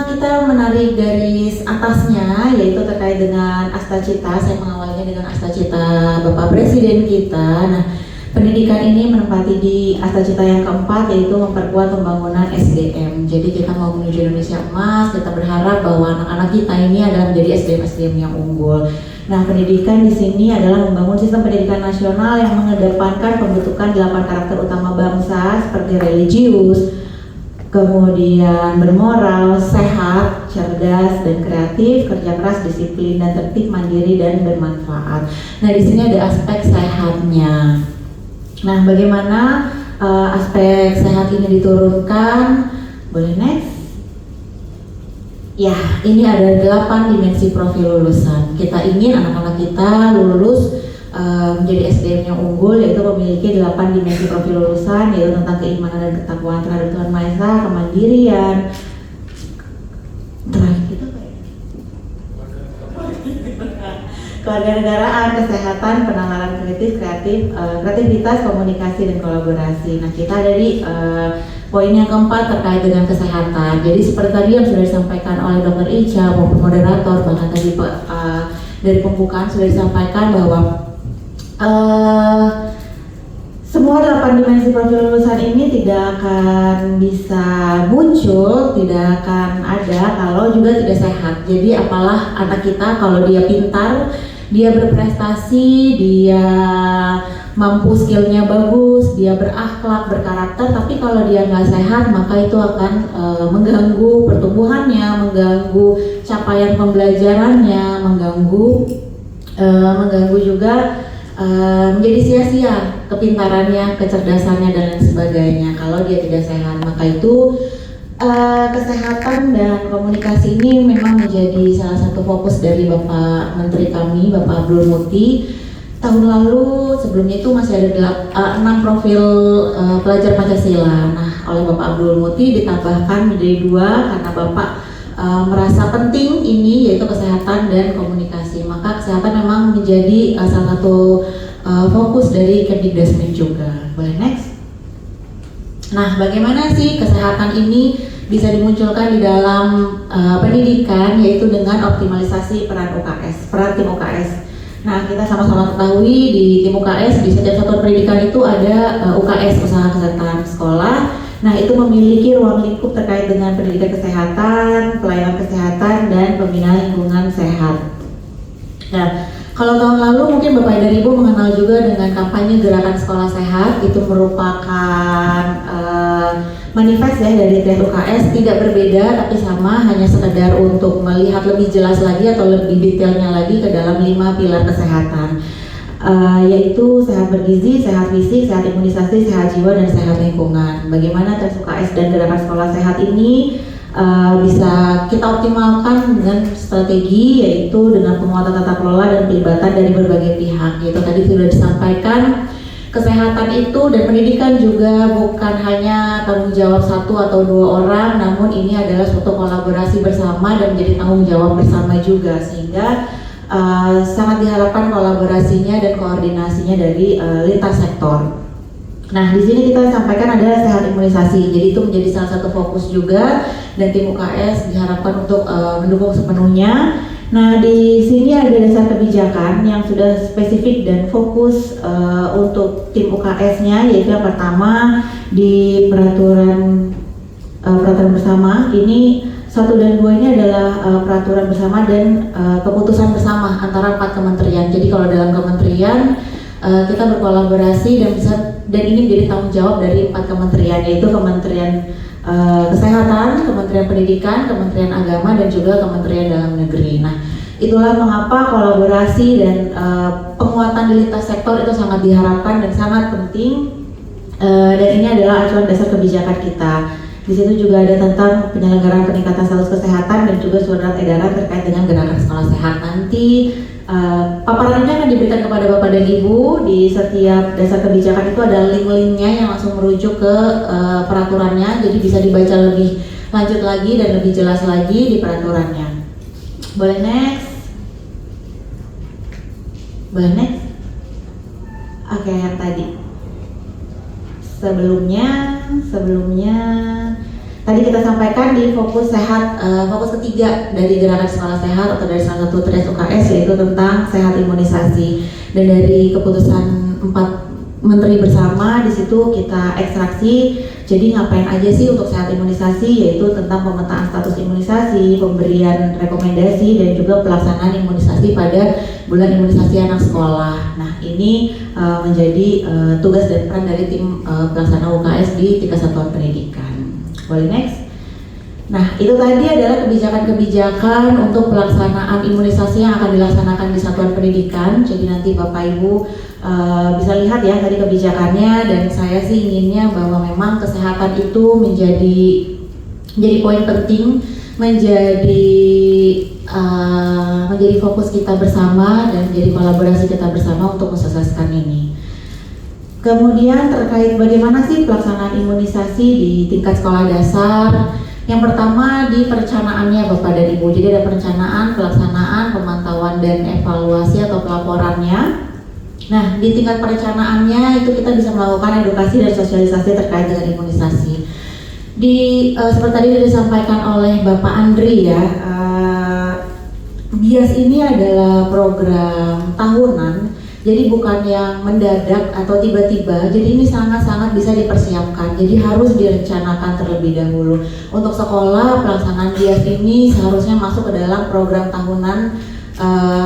kita menarik garis atasnya yaitu terkait dengan Astacita. Saya mengawalnya dengan Astacita Bapak Presiden kita. Nah, pendidikan ini menempati di Astacita yang keempat yaitu memperkuat pembangunan SDM. Jadi kita mau menuju Indonesia emas, kita berharap bahwa anak-anak kita ini adalah menjadi SDM yang unggul. Nah, pendidikan di sini adalah membangun sistem pendidikan nasional yang mengedepankan pembentukan 8 karakter utama bangsa seperti religius, kemudian bermoral, sehat, cerdas dan kreatif, kerja keras, disiplin dan tertib, mandiri dan bermanfaat. Nah, di sini ada aspek sehatnya. Nah, bagaimana aspek sehat ini diturunkan? Boleh next? Ya, ini ada 8 dimensi profil lulusan. Kita ingin anak-anak kita lulus menjadi SDM yang unggul, yaitu memiliki 8 dimensi profil lulusan, yaitu tentang keimanan dan ketakwaan terhadap Tuhan Maha Esa, kemandirian, terakhir itu kewarganegaraan, kesehatan, penanganan kritis, kreativitas, komunikasi dan kolaborasi. Nah, kita ada di poin yang keempat terkait dengan kesehatan. Jadi seperti tadi yang sudah disampaikan oleh Dr. Ica maupun moderator, bahkan tadi dari pembukaan sudah disampaikan bahwa semua 8 dimensi profil lulusan ini tidak akan bisa muncul, tidak akan ada kalau juga tidak sehat. Jadi apalah anak kita kalau dia pintar, dia berprestasi, dia mampu, skillnya bagus, dia berakhlak, berkarakter, tapi kalau dia nggak sehat maka itu akan mengganggu pertumbuhannya, mengganggu capaian pembelajarannya, mengganggu juga menjadi sia-sia kepintarannya, kecerdasannya dan lain sebagainya kalau dia tidak sehat. Maka itu kesehatan dan komunikasi ini memang menjadi salah satu fokus dari Bapak Menteri kami, Bapak Abdul Muti. Tahun lalu sebelumnya itu masih ada 6 profil pelajar Pancasila. Nah, oleh Bapak Abdul Muti ditambahkan menjadi 2 karena Bapak merasa penting ini, yaitu kesehatan dan komunikasi. Maka kesehatan memang menjadi salah satu fokus dari Kemdikdasmen juga. Boleh next? Nah, bagaimana sih kesehatan ini bisa dimunculkan di dalam pendidikan, yaitu dengan optimalisasi peran tim UKS. Nah, kita sama-sama ketahui di tim UKS, di setiap satuan pendidikan itu ada UKS, Usaha Kesehatan Sekolah. Nah, itu memiliki ruang lingkup terkait dengan pendidikan kesehatan, pelayanan kesehatan, dan pembinaan lingkungan sehat. Nah, kalau tahun lalu mungkin Bapak dan Ibu mengenal juga dengan kampanye Gerakan Sekolah Sehat. Itu merupakan manifest ya dari TED UKS, tidak berbeda tapi sama, hanya sekedar untuk melihat lebih jelas lagi atau lebih detailnya lagi ke dalam 5 pilar kesehatan, yaitu sehat bergizi, sehat fisik, sehat imunisasi, sehat jiwa, dan sehat lingkungan. Bagaimana TED UKS dan Gerakan Sekolah Sehat ini bisa kita optimalkan dengan strategi, yaitu dengan penguatan tata kelola dan pelibatan dari berbagai pihak. Yaitu tadi sudah disampaikan, kesehatan itu dan pendidikan juga bukan hanya tanggung jawab 1 atau 2 orang, namun ini adalah suatu kolaborasi bersama dan menjadi tanggung jawab bersama juga, sehingga sangat diharapkan kolaborasinya dan koordinasinya dari lintas sektor. Nah, di sini kita sampaikan adalah sehat imunisasi. Jadi itu menjadi salah satu fokus juga, dan tim UKS diharapkan untuk mendukung sepenuhnya. Nah, di sini ada dasar kebijakan yang sudah spesifik dan fokus untuk tim UKS-nya, yaitu yang pertama di peraturan bersama. Ini 1 dan 2 ini adalah peraturan bersama dan keputusan bersama antara 4 kementerian. Jadi kalau dalam kementerian kita berkolaborasi dan ini menjadi tanggung jawab dari 4 kementerian, yaitu Kementerian Kesehatan, Kementerian Pendidikan, Kementerian Agama, dan juga Kementerian Dalam Negeri. Nah, itulah mengapa kolaborasi dan penguatan di lintas sektor itu sangat diharapkan dan sangat penting. Dan ini adalah acuan dasar kebijakan kita. Di situ juga ada tentang penyelenggaraan peningkatan status kesehatan dan juga surat edaran terkait dengan gerakan sekolah sehat. Nanti paparannya akan diberikan kepada Bapak dan Ibu. Di setiap dasar kebijakan itu ada link-linknya yang langsung merujuk ke peraturannya, jadi bisa dibaca lebih lanjut lagi dan lebih jelas lagi di peraturannya. Boleh next? Boleh next? Oke, yang tadi sebelumnya tadi kita sampaikan di fokus sehat, fokus ketiga dari gerakan sekolah sehat atau dari salah satu TRES UKS, yaitu tentang sehat imunisasi. Dan dari keputusan 4 menteri bersama di situ kita ekstraksi. Jadi ngapain aja sih untuk sehat imunisasi, yaitu tentang pemetaan status imunisasi, pemberian rekomendasi, dan juga pelaksanaan imunisasi pada bulan imunisasi anak sekolah. Nah, ini menjadi tugas dan peran dari tim pelaksana UKS di tingkat satuan pendidikan. Boleh next? Nah, itu tadi adalah kebijakan-kebijakan untuk pelaksanaan imunisasi yang akan dilaksanakan di satuan pendidikan. Jadi nanti Bapak Ibu bisa lihat ya tadi kebijakannya, dan saya sih inginnya bahwa memang kesehatan itu menjadi poin penting, menjadi fokus kita bersama dan menjadi kolaborasi kita bersama untuk mensukseskan ini. Kemudian terkait bagaimana sih pelaksanaan imunisasi di tingkat sekolah dasar. Yang pertama di perencanaannya Bapak dan Ibu. Jadi ada perencanaan, pelaksanaan, pemantauan, dan evaluasi atau pelaporannya. Nah, di tingkat perencanaannya itu kita bisa melakukan edukasi dan sosialisasi terkait dengan imunisasi. Seperti tadi disampaikan oleh Bapak Andri ya, BIAS ini adalah program tahunan. Jadi bukan yang mendadak atau tiba-tiba, jadi ini sangat-sangat bisa dipersiapkan. Jadi harus direncanakan terlebih dahulu. Untuk sekolah, pelaksanaan BIAS ini seharusnya masuk ke dalam program tahunan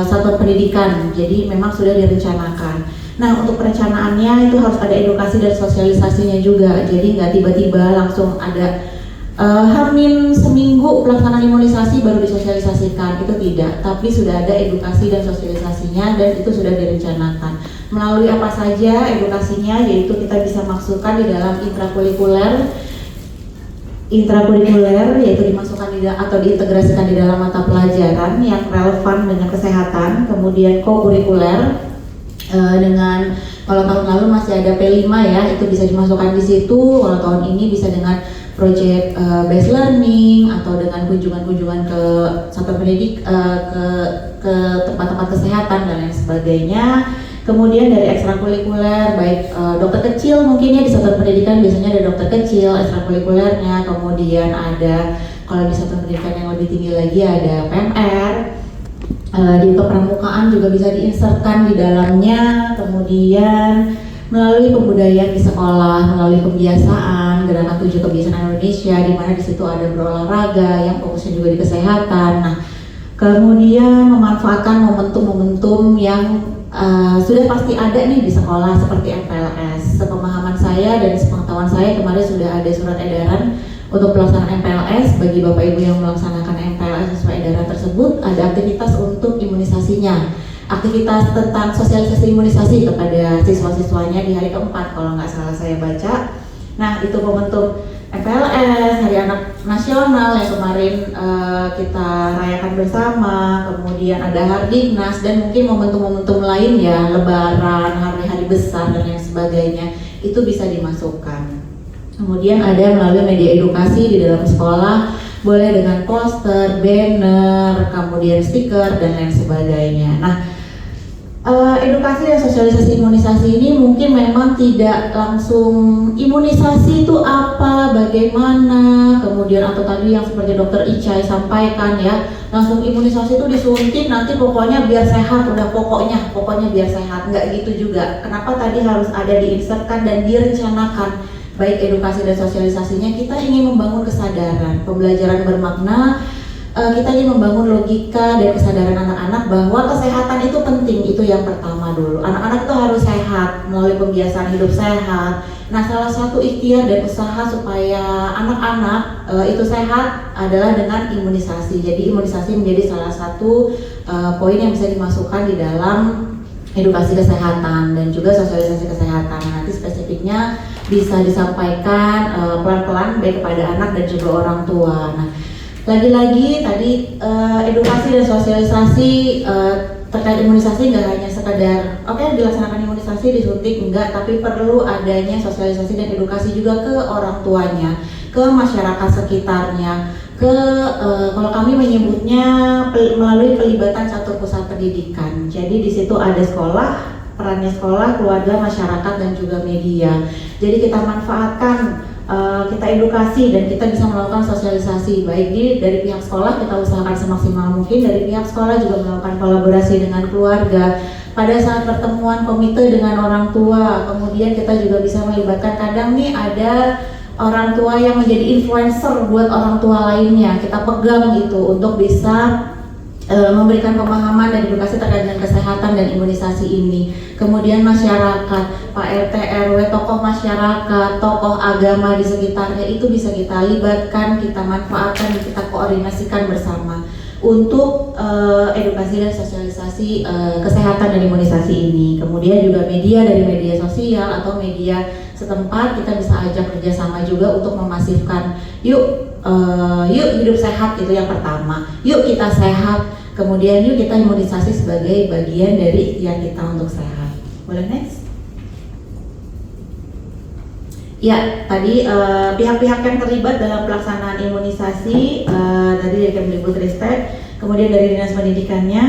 satuan pendidikan. Jadi memang sudah direncanakan. Nah, untuk perencanaannya itu harus ada edukasi dan sosialisasinya juga. Jadi nggak tiba-tiba langsung ada Hamin seminggu pelaksanaan imunisasi baru disosialisasikan, itu tidak, tapi sudah ada edukasi dan sosialisasinya dan itu sudah direncanakan. Melalui apa saja edukasinya, yaitu kita bisa masukkan di dalam intrakurikuler, yaitu dimasukkan atau diintegrasikan di dalam mata pelajaran yang relevan dengan kesehatan. Kemudian kokurikuler dengan, kalau tahun lalu masih ada P5 ya, itu bisa dimasukkan di situ. Kalau tahun ini bisa dengan project based learning atau dengan kunjungan-kunjungan ke satuan pendidik, ke tempat-tempat kesehatan dan lain sebagainya. Kemudian dari ekstrakurikuler, baik dokter kecil mungkin ya, di satuan pendidikan biasanya ada dokter kecil ekstrakurikulernya. Kemudian ada, kalau di satuan pendidikan yang lebih tinggi lagi ada PMR. Di kepramukaan juga bisa diinsertkan di dalamnya. Kemudian melalui pembudayaan di sekolah, melalui pembiasaan, gerakan 7 kebiasaan Indonesia, di mana di situ ada berolahraga yang fokusnya juga di kesehatan. Nah, kemudian memanfaatkan momentum-momentum yang sudah pasti ada nih di sekolah seperti MPLS. Sepemahaman saya dan sepengetahuan saya, kemarin sudah ada surat edaran untuk pelaksanaan MPLS. Bagi Bapak Ibu yang melaksanakan MPLS sesuai edaran tersebut, ada aktivitas untuk imunisasinya. Aktivitas tentang sosialisasi imunisasi kepada siswa-siswanya di hari keempat kalau nggak salah saya baca. Nah, itu momentum MPLS, Hari Anak Nasional yang kemarin kita rayakan bersama. Kemudian ada Hardiknas dan mungkin momentum-momentum lain ya, Lebaran, hari-hari besar dan lain sebagainya, itu bisa dimasukkan. Kemudian ada melalui media edukasi di dalam sekolah, boleh dengan poster, banner, kemudian stiker dan lain sebagainya. Nah, Edukasi dan sosialisasi imunisasi ini mungkin memang tidak langsung imunisasi itu apa, bagaimana, kemudian atau tadi yang seperti Dokter Ica sampaikan ya, langsung imunisasi itu disuntik nanti pokoknya biar sehat, udah pokoknya biar sehat, nggak gitu juga. Kenapa tadi harus ada diinsertkan dan direncanakan baik edukasi dan sosialisasinya? Kita ingin membangun kesadaran, pembelajaran bermakna. Kita ingin membangun logika dan kesadaran anak-anak bahwa kesehatan itu penting, itu yang pertama dulu. Anak-anak itu harus sehat melalui pembiasaan hidup sehat. Nah, salah satu ikhtiar dan usaha supaya anak-anak itu sehat adalah dengan imunisasi. Jadi imunisasi menjadi salah satu poin yang bisa dimasukkan di dalam edukasi kesehatan dan juga sosialisasi kesehatan. Nanti spesifiknya bisa disampaikan pelan-pelan baik kepada anak dan juga orang tua. Nah, lagi-lagi tadi edukasi dan sosialisasi terkait imunisasi nggak hanya sekedar dilaksanakan imunisasi disuntik, enggak, tapi perlu adanya sosialisasi dan edukasi juga ke orang tuanya, ke masyarakat sekitarnya, kalau kami menyebutnya melalui pelibatan catur pusat pendidikan. Jadi di situ ada sekolah, perannya sekolah, keluarga, masyarakat dan juga media. Jadi kita manfaatkan, kita edukasi dan kita bisa melakukan sosialisasi baik dari pihak sekolah, kita usahakan semaksimal mungkin dari pihak sekolah juga melakukan kolaborasi dengan keluarga pada saat pertemuan komite dengan orang tua. Kemudian kita juga bisa melibatkan, kadang nih ada orang tua yang menjadi influencer buat orang tua lainnya, kita pegang itu untuk bisa memberikan pemahaman dan edukasi terkait dengan kesehatan dan imunisasi ini. Kemudian masyarakat, Pak RT, RW, tokoh masyarakat, tokoh agama di sekitarnya itu bisa kita libatkan, kita manfaatkan, kita koordinasikan bersama untuk edukasi dan sosialisasi kesehatan dan imunisasi ini. Kemudian juga media, dari media sosial atau media setempat kita bisa ajak kerjasama juga untuk memasifkan yuk hidup sehat, itu yang pertama, yuk kita sehat, kemudian yuk kita imunisasi sebagai bagian dari ikhtiar kita untuk sehat. Boleh next? Ya, tadi pihak-pihak yang terlibat dalam pelaksanaan imunisasi tadi dari Kemdikbudristek, kemudian dari Dinas Pendidikannya.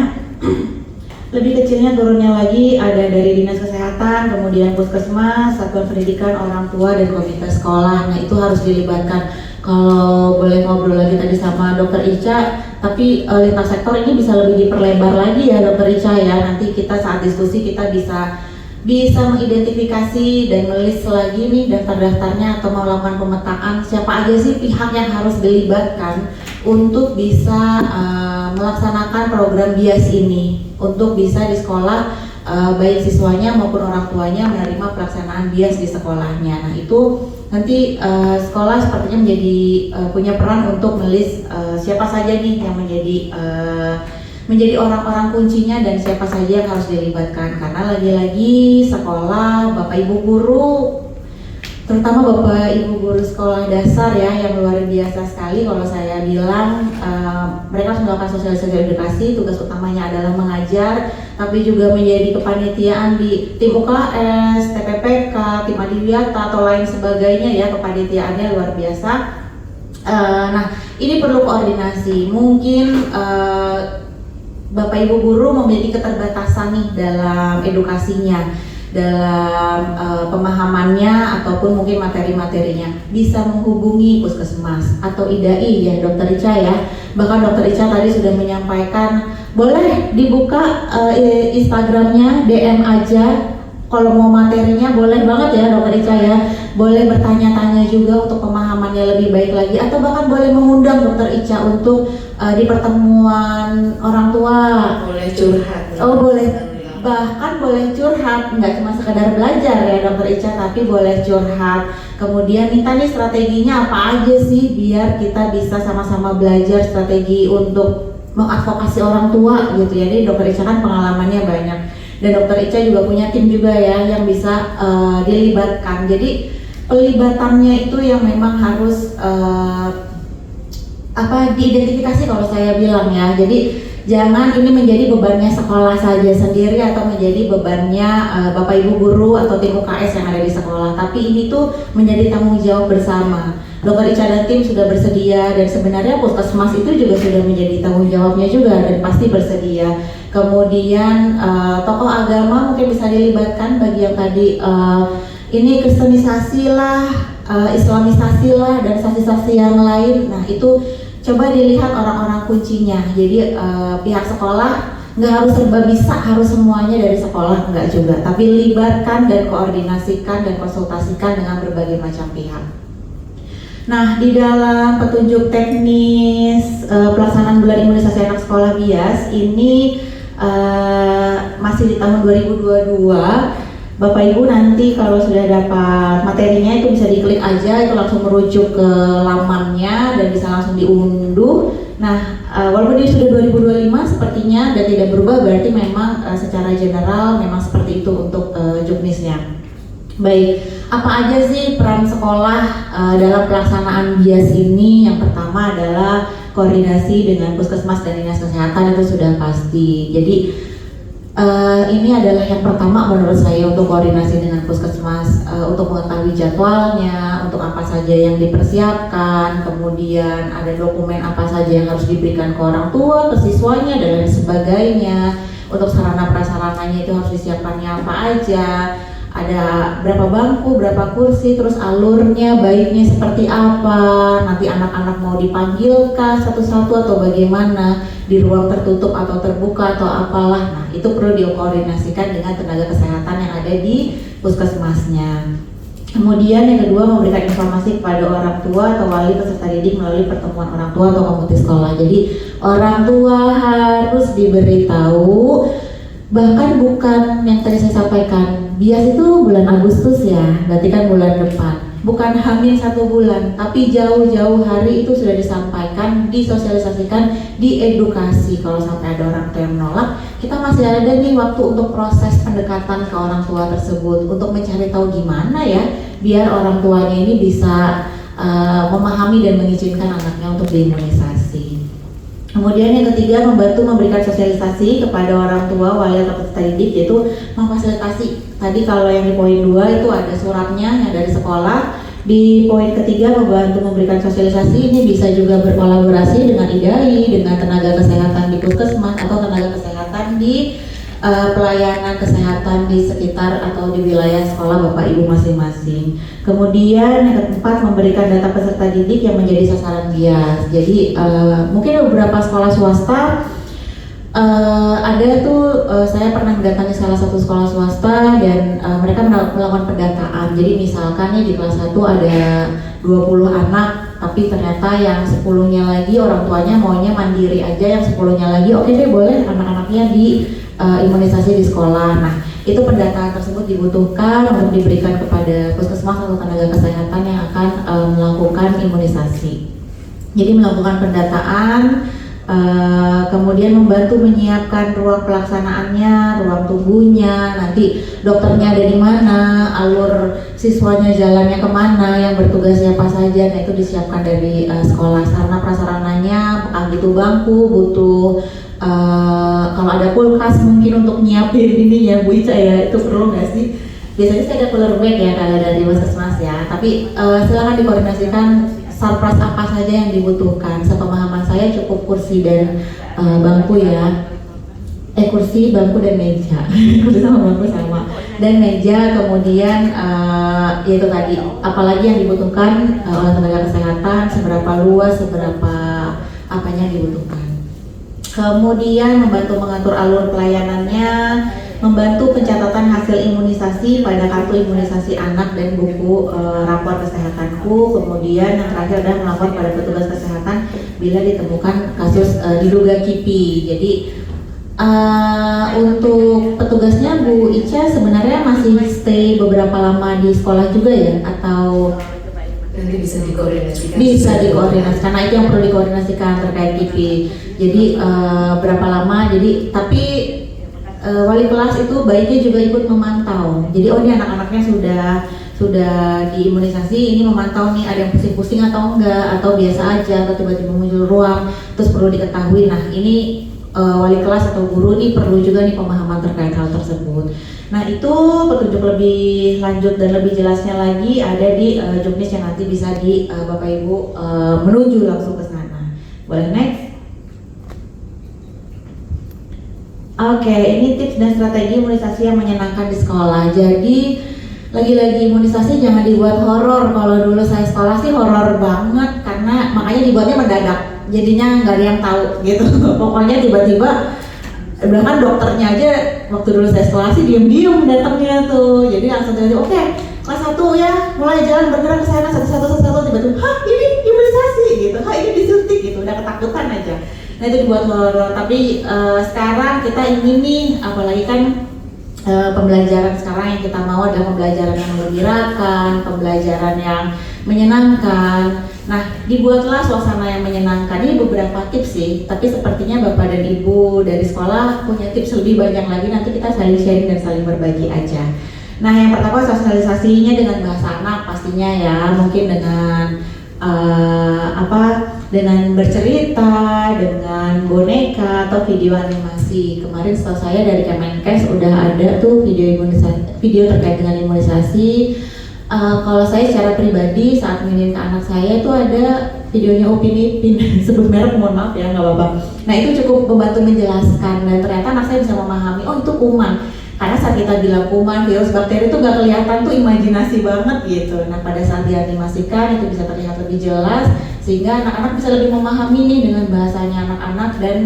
Lebih kecilnya turunnya lagi ada dari Dinas Kesehatan, kemudian Puskesmas, Satuan Pendidikan, orang tua dan komite sekolah. Nah, itu harus dilibatkan. Kalau boleh ngobrol lagi tadi sama Dokter Ica, tapi lintas sektor ini bisa lebih diperlebar lagi ya Dokter Ica ya. Nanti kita saat diskusi kita bisa mengidentifikasi dan melis lagi nih daftar-daftarnya atau melakukan pemetaan siapa aja sih pihak yang harus dilibatkan untuk bisa melaksanakan program BIAS ini, untuk bisa di sekolah baik siswanya maupun orang tuanya menerima pelaksanaan BIAS di sekolahnya. Nah, itu nanti sekolah sepertinya punya peran untuk melis siapa saja nih yang menjadi orang-orang kuncinya dan siapa saja yang harus dilibatkan, karena lagi-lagi sekolah, Bapak Ibu guru, terutama Bapak Ibu guru sekolah dasar ya yang luar biasa sekali kalau saya bilang, mereka harus melakukan sosialisasi edukasi, tugas utamanya adalah mengajar, tapi juga menjadi kepanitiaan di tim UKS, TPPK, tim Adiwiyata atau lain sebagainya ya, kepanitiaannya luar biasa. Nah, ini perlu koordinasi. Mungkin Bapak Ibu guru memiliki keterbatasan nih dalam edukasinya, dalam pemahamannya ataupun mungkin materi-materinya, bisa menghubungi Puskesmas atau IDAI ya Dokter Ica ya. Bahkan Dokter Ica tadi sudah menyampaikan boleh dibuka Instagramnya, DM aja. Kalau mau materinya boleh banget ya Dokter Ica ya. Boleh bertanya-tanya juga untuk pemahamannya lebih baik lagi, atau bahkan boleh mengundang Dokter Ica untuk di pertemuan orang tua. Boleh curhat. Oh boleh, bahkan boleh curhat, nggak cuma sekedar belajar ya Dokter Ica, tapi boleh curhat. Kemudian minta nih strateginya apa aja sih biar kita bisa sama-sama belajar strategi untuk mengadvokasi orang tua gitu ya. Jadi Dokter Ica kan pengalamannya banyak. Dan Dokter Ica juga punya tim juga ya yang bisa dilibatkan. Jadi pelibatannya itu yang memang harus diidentifikasi kalau saya bilang ya. Jadi jangan ini menjadi bebannya sekolah saja sendiri atau menjadi bebannya Bapak Ibu guru atau tim UKS yang ada di sekolah, tapi ini tuh menjadi tanggung jawab bersama. Dokter Ica dan tim sudah bersedia, dan sebenarnya puskesmas itu juga sudah menjadi tanggung jawabnya juga dan pasti bersedia. Kemudian tokoh agama mungkin bisa dilibatkan bagi yang tadi ini kristenisasi lah, islamisasi lah, dan saksi-saksi yang lain. Nah itu coba dilihat orang-orang kuncinya. Jadi pihak sekolah nggak harus serba bisa, harus semuanya dari sekolah, enggak juga. Tapi libatkan dan koordinasikan dan konsultasikan dengan berbagai macam pihak. Nah, di dalam petunjuk teknis pelaksanaan bulan imunisasi anak sekolah BIAS ini masih di tahun 2022. Bapak Ibu nanti kalau sudah dapat materinya itu bisa diklik aja, itu langsung merujuk ke lamannya dan bisa langsung diunduh. Nah, walaupun ini sudah 2025 sepertinya dan tidak berubah, berarti memang secara general memang seperti itu untuk juknisnya. Baik, apa aja sih peran sekolah dalam pelaksanaan BIAS ini? Yang pertama adalah koordinasi dengan puskesmas dan dinas kesehatan, itu sudah pasti. Jadi ini adalah yang pertama menurut saya, untuk koordinasi dengan puskesmas untuk mengetahui jadwalnya, untuk apa saja yang dipersiapkan, kemudian ada dokumen apa saja yang harus diberikan ke orang tua, ke siswanya, dan lain sebagainya. Untuk sarana prasarananya itu harus disiapkannya apa aja, ada berapa bangku, berapa kursi, terus alurnya baiknya seperti apa, nanti anak-anak mau dipanggilkah satu-satu atau bagaimana, di ruang tertutup atau terbuka atau apalah. Nah itu perlu dikoordinasikan dengan tenaga kesehatan yang ada di puskesmasnya. Kemudian yang kedua, memberikan informasi kepada orang tua atau wali peserta didik melalui pertemuan orang tua atau komunitas sekolah. Jadi orang tua harus diberitahu, bahkan bukan yang tadi saya sampaikan, BIAS itu bulan Agustus ya, berarti kan bulan depan, bukan hamil 1 bulan, tapi jauh-jauh hari itu sudah disampaikan, disosialisasikan, diedukasi. Kalau sampai ada orang tua yang menolak, kita masih ada nih waktu untuk proses pendekatan ke orang tua tersebut, untuk mencari tahu gimana ya biar orang tuanya ini bisa memahami dan mengizinkan anaknya untuk diimunisasi. Kemudian yang ketiga, membantu memberikan sosialisasi kepada orang tua, wali atau peserta didik, yaitu memfasilitasi. Tadi kalau yang di poin 2 itu ada suratnya yang dari sekolah. Di poin ketiga, membantu memberikan sosialisasi, ini bisa juga berkolaborasi dengan IDAI, dengan tenaga kesehatan di puskesmas atau tenaga kesehatan di pelayanan kesehatan di sekitar atau di wilayah sekolah Bapak Ibu masing-masing. Kemudian yang keempat, memberikan data peserta didik yang menjadi sasaran BIAS. Jadi mungkin beberapa sekolah swasta ada tuh, saya pernah mendatangi salah satu sekolah swasta dan mereka melakukan pendataan. Jadi misalkan nih di kelas 1 ada 20 anak, tapi ternyata yang 10-nya lagi orang tuanya maunya mandiri aja, yang 10-nya lagi oke deh boleh anak-anaknya di imunisasi di sekolah. Nah itu pendataan tersebut dibutuhkan untuk diberikan kepada puskesmas atau tenaga kesehatan yang akan melakukan imunisasi. Jadi melakukan pendataan, kemudian membantu menyiapkan ruang pelaksanaannya, ruang tunggunya, nanti dokternya ada di mana, alur siswanya jalannya kemana, yang bertugas siapa saja. Nah itu disiapkan dari sekolah. Sarana prasarananya, gitu bangku, butuh kalau ada kulkas mungkin untuk nyiapin ini ya Bu Ica ya, itu perlu nggak sih? Biasanya saya ada cooler bag ya kalau dari puskesmas ya, tapi silakan dikoordinasikan sarpras apa saja yang dibutuhkan. Sepemahaman saya cukup kursi dan bangku ya, kursi, bangku dan meja. Kursi sama bangku sama, dan meja. Kemudian yaitu tadi, apalagi yang dibutuhkan oleh tenaga kesehatan, seberapa luas, seberapa apanya yang dibutuhkan. Kemudian membantu mengatur alur pelayanannya, membantu pencatatan hasil imunisasi pada kartu imunisasi anak dan buku rapor kesehatanku. Kemudian yang terakhir adalah melapor pada petugas kesehatan bila ditemukan kasus diduga KIPI. Jadi untuk petugasnya Bu Ica sebenarnya masih stay beberapa lama di sekolah juga ya, atau Nanti bisa dikoordinasikan. Bisa dikoordinasikan. Nah itu yang perlu dikoordinasikan terkait KIPI. Jadi berapa lama? Jadi tapi wali kelas itu baiknya juga ikut memantau. Jadi oh ini anak-anaknya sudah diimunisasi, ini memantau nih ada yang pusing-pusing atau enggak, atau biasa aja, atau tiba-tiba muncul ruam, terus perlu diketahui. Nah ini wali kelas atau guru nih perlu juga nih pemahaman terkait hal tersebut. Nah itu petunjuk lebih lanjut dan lebih jelasnya lagi ada di juknis yang nanti bisa di Bapak Ibu menuju langsung ke sana. Boleh next? Oke, ini tips dan strategi imunisasi yang menyenangkan di sekolah. Jadi lagi-lagi imunisasi jangan dibuat horor. Kalau dulu saya sekolah sih horor banget karena makanya dibuatnya mendadak. Jadinya nggak ada yang tahu gitu. Pokoknya tiba-tiba bahkan dokternya aja waktu dulu saya sekolah sih diem-diem datangnya tuh. Jadi langsung aja oke, kelas 1 ya mulai jalan bergerak ke sana satu-satu tiba-tiba hah ini imunisasi gitu, hah ini disuntik gitu, udah ketakutan aja. Nah itu dibuat horor, tapi sekarang kita ingin nih, apalagi kan pembelajaran sekarang yang kita mau adalah pembelajaran yang menggembirakan, pembelajaran yang menyenangkan. Nah dibuatlah suasana yang menyenangkan. Ini beberapa tips sih, tapi sepertinya Bapak dan Ibu dari sekolah punya tips lebih banyak lagi, nanti kita saling sharing dan saling berbagi aja. Nah yang pertama sosialisasinya dengan bahasa anak pastinya ya, mungkin dengan dengan bercerita, dengan boneka atau video animasi. Kemarin setahu saya dari Kemenkes udah ada tuh video terkait dengan imunisasi. Kalau saya secara pribadi saat nginin ke anak saya itu ada videonya Upin Ipin, sebut merek mohon maaf ya nggak apa-apa. Nah itu cukup membantu menjelaskan dan ternyata anak saya bisa memahami oh itu kuman. Karena saat kita bilang kuman, virus, bakteri itu gak kelihatan tuh imajinasi banget gitu. Nah pada saat dianimasikan itu bisa terlihat lebih jelas sehingga anak-anak bisa lebih memahami nih dengan bahasanya anak-anak dan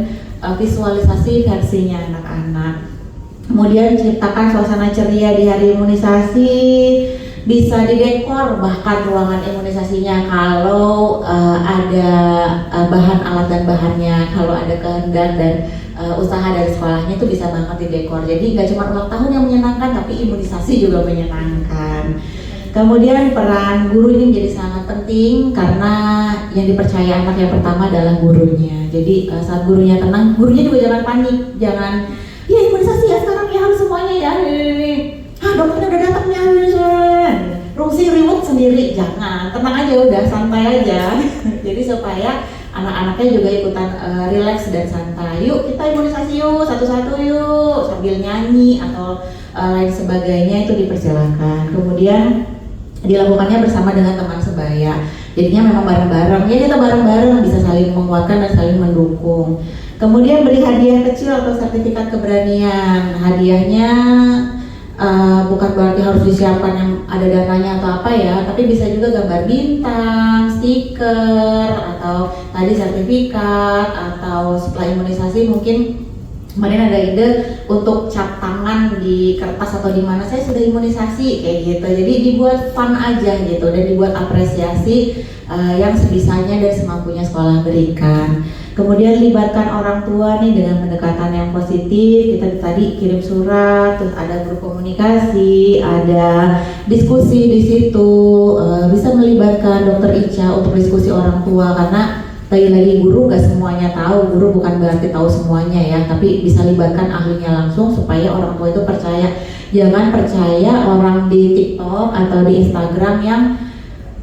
visualisasi versinya anak-anak. Kemudian ciptakan suasana ceria di hari imunisasi, bisa didekor bahkan ruangan imunisasinya kalau ada bahan alat dan bahannya, kalau ada kehendak dan usaha dari sekolahnya itu bisa banget didekor. Jadi nggak cuma ulang tahun yang menyenangkan, tapi imunisasi juga menyenangkan. Kemudian peran guru ini menjadi sangat penting karena yang dipercaya anak yang pertama adalah gurunya. Jadi saat gurunya tenang, gurunya juga jangan panik, jangan ya imunisasi ya sekarang ya harus semuanya ya. Dokternya udah datang ya, rungsi riwet sendiri, jangan, tenang aja udah santai aja. Jadi supaya anak-anaknya juga ikutan relax dan santai. Yuk kita imunisasi yuk, satu-satu yuk, sambil nyanyi atau lain sebagainya itu dipersilakan. Kemudian dilakukannya bersama dengan teman sebaya. Jadinya memang bareng-bareng, ya kita bareng-bareng bisa saling menguatkan dan saling mendukung. Kemudian beri hadiah kecil atau sertifikat keberanian. Hadiahnya bukan berarti harus disiapkan yang ada dananya atau apa ya, tapi bisa juga gambar bintang, stiker, atau tadi sertifikat, atau setelah imunisasi mungkin kemarin ada ide untuk cap tangan di kertas atau di mana saya sudah imunisasi kayak gitu. Jadi dibuat fun aja gitu dan dibuat apresiasi yang sebisanya dan semampunya sekolah berikan. Kemudian libatkan orang tua nih dengan pendekatan yang positif. Kita tadi kirim surat, terus ada grup komunikasi, ada diskusi di situ. Bisa melibatkan Dokter Ica untuk diskusi orang tua karena lagi-lagi guru gak semuanya tahu. Guru bukan berarti tahu semuanya ya, tapi bisa libatkan ahlinya langsung supaya orang tua itu percaya. Jangan percaya orang di TikTok atau di Instagram yang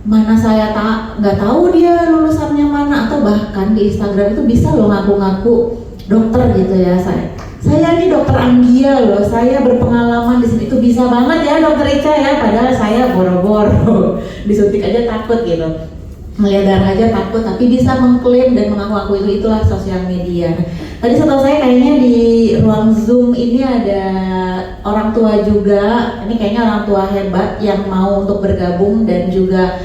mana saya nggak tahu dia lulusannya mana, atau bahkan di Instagram itu bisa loh ngaku-ngaku dokter gitu ya, saya nih dokter Anggia loh, saya berpengalaman di sini, itu bisa banget ya Dokter Ica ya, padahal saya boro-boro disuntik aja takut gitu, melihat darah aja takut, tapi bisa mengklaim dan mengaku-ngaku itulah sosial media. Tadi setahu saya kayaknya di ruang Zoom ini ada orang tua juga, ini kayaknya orang tua hebat yang mau untuk bergabung dan juga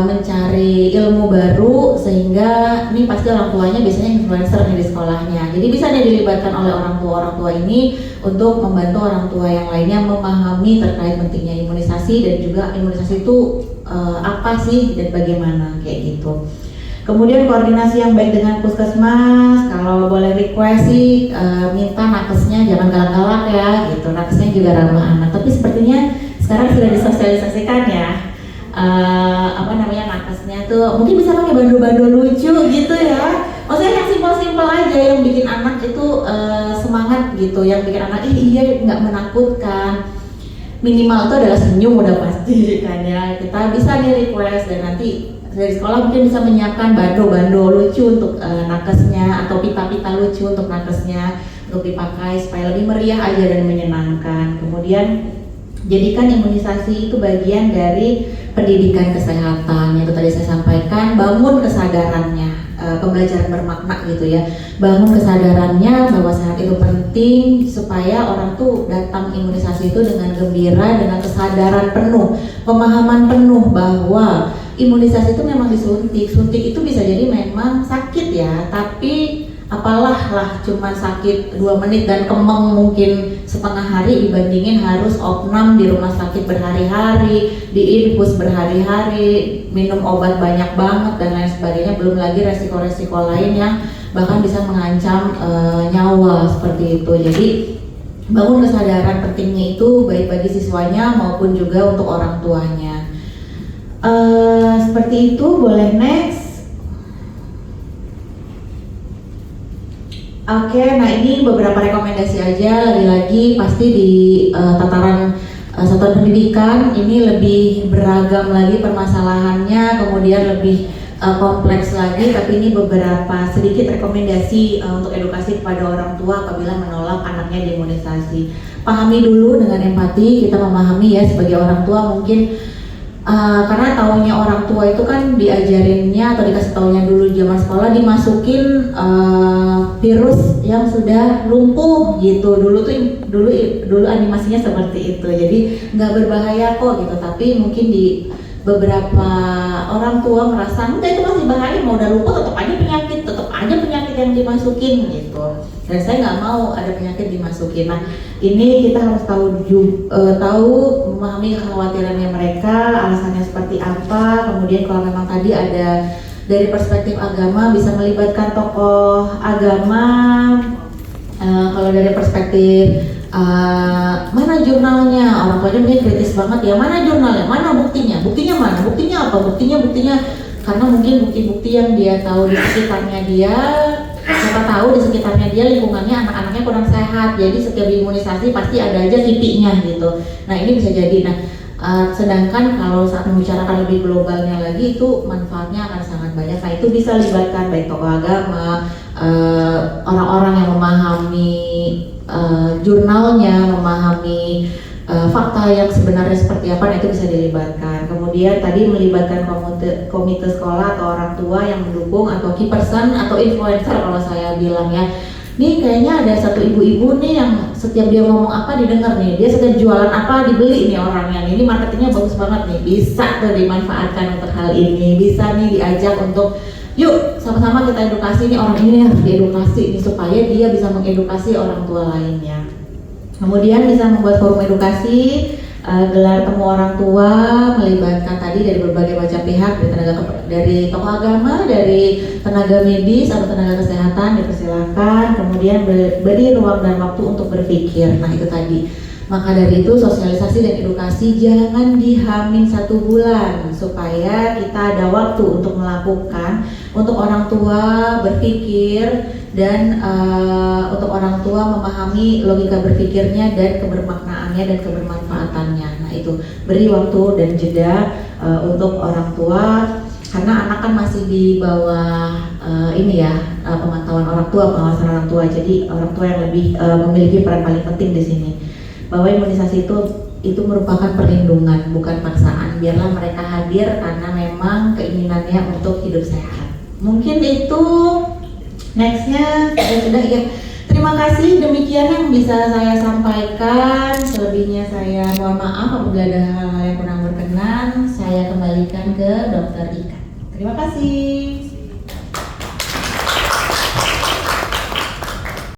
mencari ilmu baru, sehingga ini pasti orang tuanya biasanya influencer nih di sekolahnya. Jadi bisa nih dilibatkan oleh orang tua ini untuk membantu orang tua yang lainnya memahami terkait pentingnya imunisasi dan juga imunisasi itu apa sih dan bagaimana kayak gitu. Kemudian koordinasi yang baik dengan puskesmas, kalau boleh request sih minta nakesnya jangan galak-galak ya gitu, nakesnya juga ramah anak, tapi sepertinya sekarang sudah disosialisasikan ya. Nakesnya tuh mungkin bisa pakai bando-bando lucu gitu ya, maksudnya yang simpel-simpel aja yang bikin anak itu semangat gitu, yang bikin anak iya nggak menakutkan, minimal itu adalah senyum udah pasti kan ya. Kita bisa di request dan nanti dari sekolah mungkin bisa menyiapkan bando-bando lucu untuk nakesnya atau pita-pita lucu untuk nakesnya untuk dipakai supaya lebih meriah aja dan menyenangkan. Kemudian jadikan imunisasi itu bagian dari pendidikan kesehatan, yang itu tadi saya sampaikan, bangun kesadarannya, pembelajaran bermakna gitu ya, bangun kesadarannya bahwa sehat itu penting supaya orang tuh datang imunisasi itu dengan gembira, dengan kesadaran penuh, pemahaman penuh bahwa imunisasi itu memang disuntik, suntik itu bisa jadi memang sakit ya, tapi apalah lah cuma sakit 2 menit dan kemeng mungkin setengah hari dibandingin harus opnam di rumah sakit berhari-hari, diinfus berhari-hari, minum obat banyak banget dan lain sebagainya, belum lagi resiko-resiko lain yang bahkan bisa mengancam nyawa seperti itu. Jadi bangun kesadaran pentingnya itu baik bagi siswanya maupun juga untuk orang tuanya. Seperti itu, boleh next. Oke, nah ini beberapa rekomendasi aja, lagi-lagi pasti di tataran satuan pendidikan ini lebih beragam lagi permasalahannya, kemudian lebih kompleks lagi, tapi ini beberapa sedikit rekomendasi untuk edukasi kepada orang tua apabila menolak anaknya diimunisasi. Pahami dulu dengan empati, kita memahami ya sebagai orang tua mungkin karena taunya orang tua itu kan diajarinnya atau dikasih taunya dulu zaman sekolah dimasukin virus yang sudah lumpuh gitu, dulu animasinya seperti itu, jadi nggak berbahaya kok gitu, tapi mungkin di beberapa orang tua merasa enggak itu masih bahaya, mau udah lumpuh tetap aja penyakit yang dimasukin gitu, dan saya nggak mau ada penyakit dimasukin. Nah ini kita harus tahu memahami kekhawatirannya mereka, alasannya seperti apa, kemudian kalau memang tadi ada dari perspektif agama bisa melibatkan tokoh agama, kalau dari perspektif mana jurnalnya, orang tuanya mungkin kritis banget ya, mana jurnalnya, mana buktinya mana, buktinya apa, buktinya karena mungkin bukti-bukti yang dia tahu di sekitarnya dia, siapa tahu di sekitarnya dia lingkungannya anak-anaknya kurang sehat, jadi setiap imunisasi pasti ada aja kipinya gitu. Nah ini bisa jadi. Nah sedangkan kalau saat membicarakan lebih globalnya lagi itu manfaatnya akan sangat banyak. Nah itu bisa libatkan baik tokoh agama, orang-orang yang memahami jurnalnya, memahami fakta yang sebenarnya seperti apa, nah itu bisa dilibatkan. Kemudian tadi melibatkan komite sekolah atau orang tua yang mendukung, atau key person atau influencer kalau saya bilang ya. Nih kayaknya ada satu ibu-ibu nih yang setiap dia ngomong apa didengar nih, dia setiap jualan apa dibeli nih orangnya, ini marketingnya bagus banget nih, bisa tuh dimanfaatkan untuk hal ini, bisa nih diajak untuk yuk sama-sama kita edukasi nih, orang ini harus diedukasi nih supaya dia bisa mengedukasi orang tua lainnya. Kemudian bisa membuat forum edukasi, gelar temu orang tua, melibatkan tadi dari berbagai macam pihak, dari tokoh agama, dari tenaga medis atau tenaga kesehatan dipersilakan, kemudian beri ruang dan waktu untuk berpikir. Nah itu tadi. Maka dari itu sosialisasi dan edukasi jangan dihamin 1 bulan supaya kita ada waktu untuk melakukan, untuk orang tua berpikir dan untuk orang tua memahami logika berpikirnya dan kebermaknaannya dan kebermanfaatannya. Nah itu beri waktu dan jeda untuk orang tua, karena anak kan masih di bawah pemantauan orang tua, pengawasan orang tua. Jadi orang tua yang lebih memiliki peran paling penting di sini. Bahwa imunisasi itu merupakan perlindungan, bukan paksaan. Biarlah mereka hadir karena memang keinginannya untuk hidup sehat. Mungkin itu. Nextnya sudah ya. Terima kasih, demikian yang bisa saya sampaikan. Selebihnya saya mohon maaf apabila ada hal-hal yang kurang berkenan. Saya kembalikan ke Dr. Ika. Terima kasih.